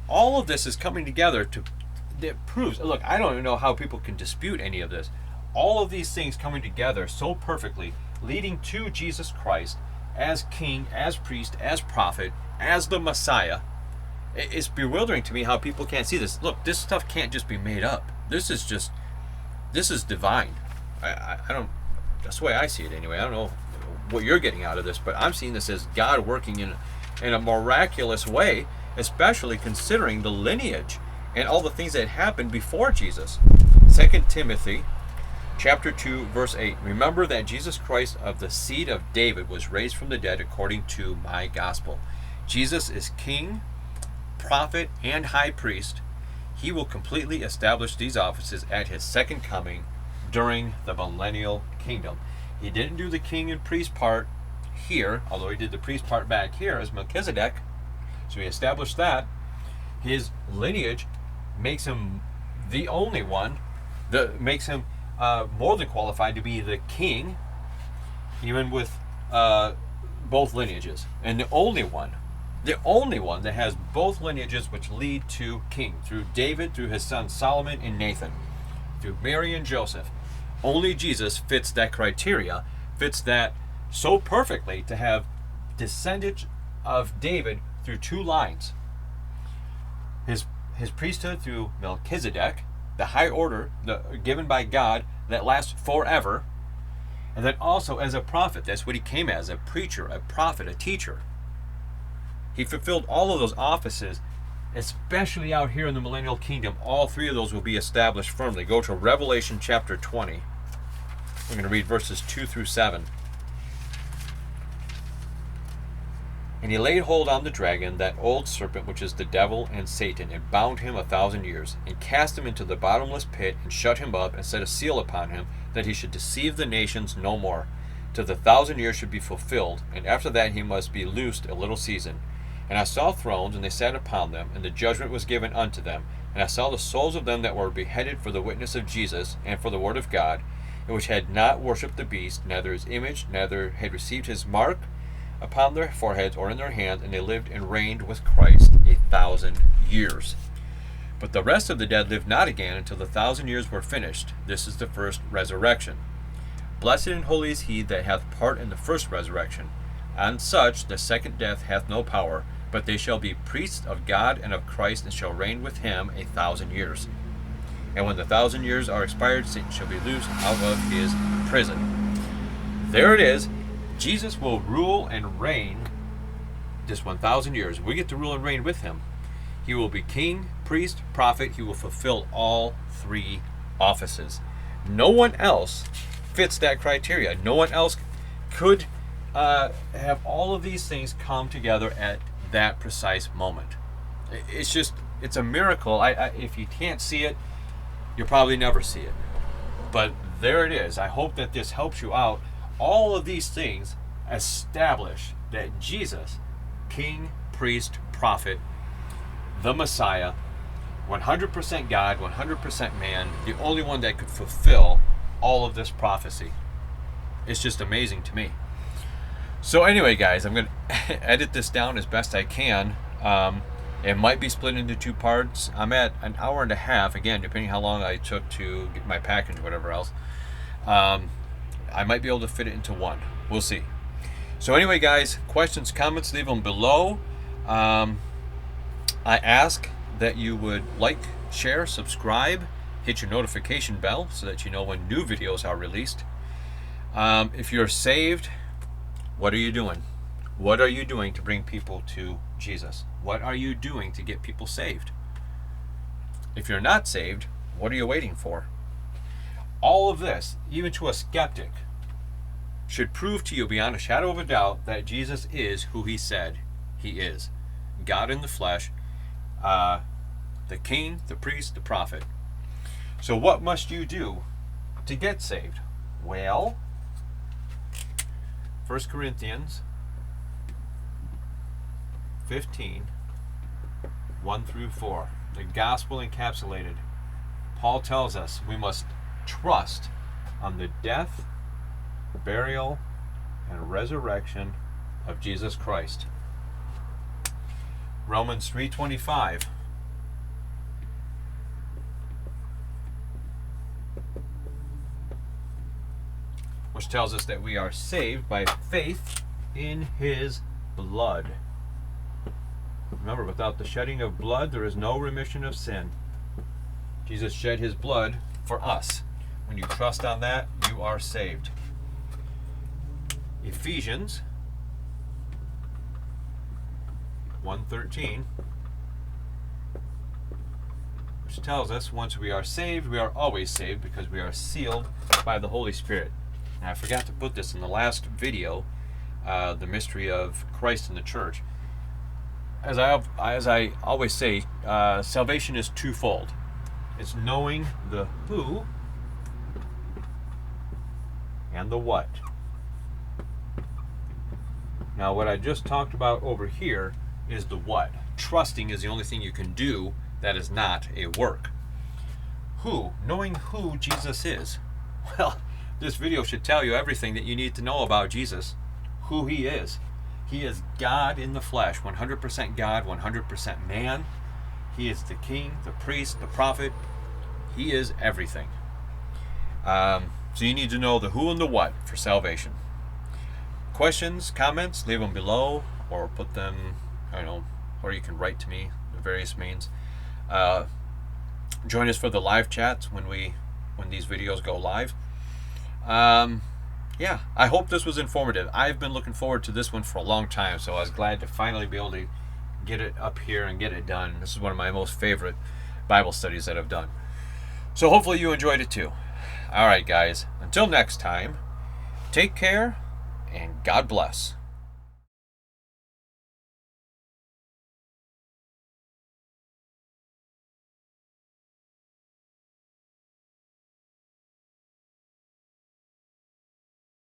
All of this is coming together that proves, look, I don't even know how people can dispute any of this. All of these things coming together so perfectly, leading to Jesus Christ as king, as priest, as prophet, as the Messiah. It's bewildering to me how people can't see this. Look, this stuff can't just be made up. This is divine. I don't, that's the way I see it anyway. I don't know what you're getting out of this, but I'm seeing this as God working in a miraculous way, especially considering the lineage and all the things that happened before Jesus. 2 Timothy chapter 2, verse 8. Remember that Jesus Christ of the seed of David was raised from the dead according to my gospel. Jesus is king, prophet, and high priest. He will completely establish these offices at his second coming during the millennial kingdom. He didn't do the king and priest part here, although he did the priest part back here as Melchizedek. So he established that. His lineage makes him the only one that makes him more than qualified to be the king, even with both lineages. And the only one that has both lineages which lead to king, through David, through his son Solomon and Nathan, through Mary and Joseph. Only Jesus fits that criteria, fits that so perfectly to have descendants of David through two lines. His priesthood through Melchizedek, the high order given by God that lasts forever, and then also as a prophet. That's what he came as, a preacher, a prophet, a teacher. He fulfilled all of those offices, especially out here in the millennial kingdom. All three of those will be established firmly. Go to Revelation chapter 20. We're going to read verses 2 through 7. And he laid hold on the dragon, that old serpent which is the devil and Satan, and bound him 1,000 years, and cast him into the bottomless pit, and shut him up, and set a seal upon him, that he should deceive the nations no more, till the 1,000 years should be fulfilled, and after that he must be loosed a little season. And I saw thrones, and they sat upon them, and the judgment was given unto them. And I saw the souls of them that were beheaded for the witness of Jesus, and for the word of God, and which had not worshipped the beast, neither his image, neither had received his mark upon their foreheads or in their hands, and they lived and reigned with Christ 1,000 years. But the rest of the dead lived not again until the 1,000 years were finished. This is the first resurrection. Blessed and holy is he that hath part in the first resurrection. On such the second death hath no power, but they shall be priests of God and of Christ, and shall reign with him 1,000 years. And when the 1,000 years are expired, Satan shall be loosed out of his prison. There it is. Jesus will rule and reign this 1,000 years. We get to rule and reign with him. He will be king, priest, prophet. He will fulfill all three offices. No one else fits that criteria. No one else could have all of these things come together at that precise moment. It's a miracle. If you can't see it, you'll probably never see it. But there it is. I hope that this helps you out. All of these things establish that Jesus, king, priest, prophet, the Messiah, 100% God, 100% man, the only one that could fulfill all of this prophecy. It's just amazing to me. So anyway, guys, I'm going to edit this down as best I can. It might be split into 2 parts. I'm at an hour and a half, again, depending how long I took to get my package or whatever else. I might be able to fit it into 1. We'll see. So anyway, guys, questions, comments, leave them below. I ask that you would like, share, subscribe, hit your notification bell so that you know when new videos are released. If you're saved, what are you doing? What are you doing to bring people to Jesus? What are you doing to get people saved? If you're not saved, what are you waiting for? All of this, even to a skeptic, should prove to you beyond a shadow of a doubt that Jesus is who he said he is. God in the flesh, the king, the priest, the prophet. So what must you do to get saved? Well, 1 Corinthians 15, 1 through 4. The gospel encapsulated. Paul tells us we must trust on the death, burial, and resurrection of Jesus Christ. Romans 3:25. Which tells us that we are saved by faith in his blood. Remember, without the shedding of blood, there is no remission of sin. Jesus shed his blood for us. When you trust on that, you are saved. Ephesians 1:13, which tells us once we are saved, we are always saved because we are sealed by the Holy Spirit. Now, I forgot to put this in the last video, the mystery of Christ in the church. As I always say, salvation is twofold. It's knowing the who and the what. Now, what I just talked about over here is the what. Trusting is the only thing you can do that is not a work. Who? Knowing who Jesus is. Well, this video should tell you everything that you need to know about Jesus, who he is. He is God in the flesh, 100% God, 100% man. He is the king, the priest, the prophet. He is everything. So you need to know the who and the what for salvation. Questions, comments, leave them below or put them, or you can write to me, the various means. Join us for the live chats when these videos go live. Yeah, I hope this was informative. I've been looking forward to this one for a long time, so I was glad to finally be able to get it up here and get it done. This is one of my most favorite Bible studies that I've done. So hopefully you enjoyed it too. All right, guys, until next time, take care and God bless.